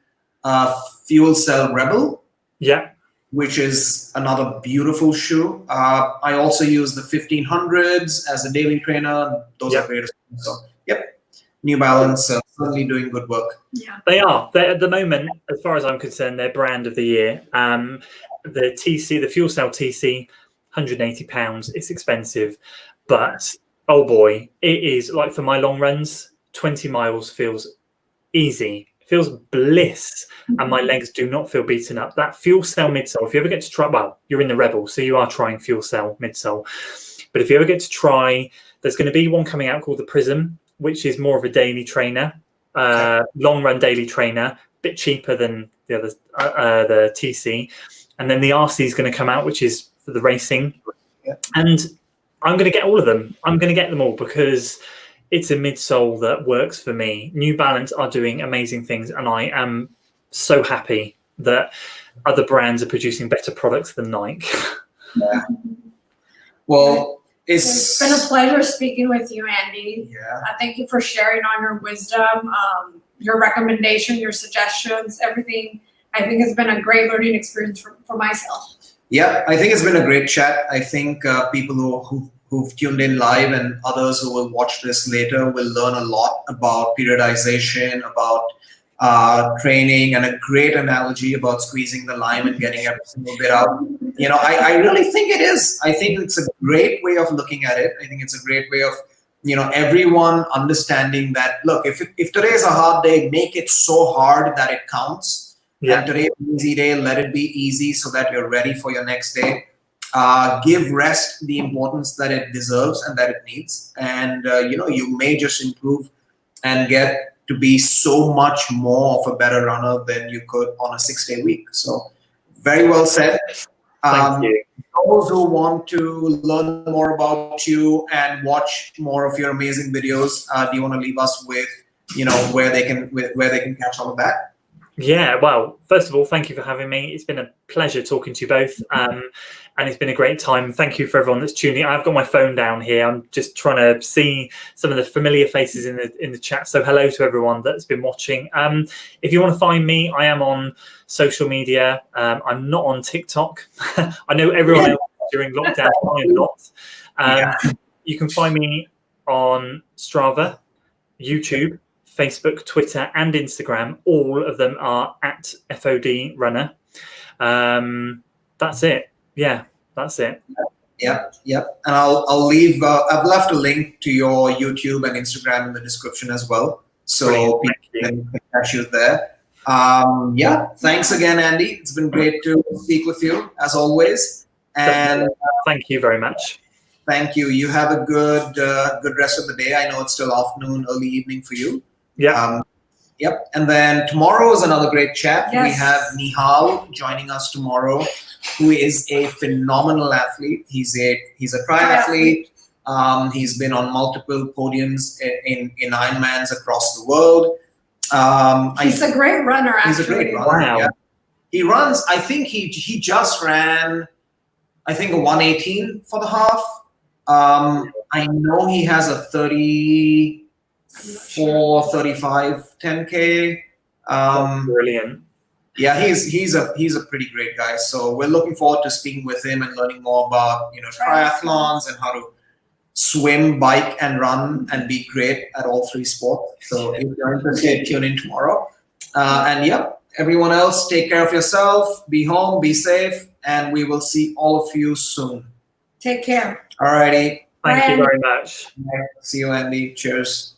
Fuel Cell Rebel. Yeah. Which is another beautiful shoe. I also use the 1500s as a daily trainer. Those are great. So, New Balance certainly doing good work. Yeah, they are. They're, at the moment, as far as I'm concerned, they're brand of the year. The TC, the Fuel Cell TC, £180. It's expensive, but oh boy, it is like for my long runs. 20 miles feels easy. Feels bliss, and my legs do not feel beaten up. That Fuel Cell midsole, if you ever get to try, well, you're in the Rebel, so you are trying Fuel Cell midsole. But if you ever get to try, there's going to be one coming out called the Prism, which is more of a daily trainer, long run daily trainer, bit cheaper than the other, the TC. And then the RC is going to come out, which is for the racing. And I'm going to get all of them. I'm going to get them all because it's a midsole that works for me. New Balance are doing amazing things, and I am so happy that other brands are producing better products than Nike. Well, it's been a pleasure speaking with you, Andy. Yeah. Thank you for sharing all your wisdom, your recommendation, your suggestions, everything. I think it's been a great learning experience for myself. Yeah, I think it's been a great chat. I think people who've tuned in live and others who will watch this later will learn a lot about periodization, about training, and a great analogy about squeezing the lime and getting every single bit out. You know, I really think it is. I think it's a great way of looking at it. I think it's a great way of, you know, everyone understanding that, look, if today is a hard day, make it so hard that it counts. Yeah. And today is an easy day, let it be easy so that you're ready for your next day. Give rest the importance that it deserves and that it needs. And, you know, you may just improve and get to be so much more of a better runner than you could on a 6-day week. So very well said. Thank you. Those who want to learn more about you and watch more of your amazing videos, do you want to leave us with, you know, where they can catch all of that? Yeah, well, first of all, thank you for having me. It's been a pleasure talking to you both, and it's been a great time. Thank you for everyone that's tuning. I've got my phone down here. I'm just trying to see some of the familiar faces in the chat. So hello to everyone that's been watching. If you want to find me, I am on social media. I'm not on TikTok. I know everyone else during lockdown. I'm not. You can find me on Strava, YouTube, Facebook, Twitter, and Instagram. All of them are at FOD Runner. That's it. Yeah, that's it. Yep. And I'll leave. I've left a link to your YouTube and Instagram in the description as well, so people can catch you there. Yeah. Thanks again, Andy. It's been great to speak with you as always. And thank you very much. Thank you. You have a good rest of the day. I know it's still afternoon, early evening for you. Yeah. Yep. And then tomorrow is another great chat. Yes. We have Nihal joining us tomorrow, who is a phenomenal athlete. He's a triathlete. He's been on multiple podiums in Ironmans across the world. He's a great runner, actually. He's a great runner. Wow. Yeah. He runs, I think he just ran, I think, a 118 for the half. I know he has a 34, 35, 10K. Brilliant. Yeah, he's a pretty great guy. So we're looking forward to speaking with him and learning more about triathlons and how to swim, bike, and run and be great at all three sports. So if you're interested, tune in tomorrow. And yeah, everyone else, take care of yourself, be home, be safe, and we will see all of you soon. Take care. Alrighty. Thank you Bye. very much. See you, Andy. Cheers.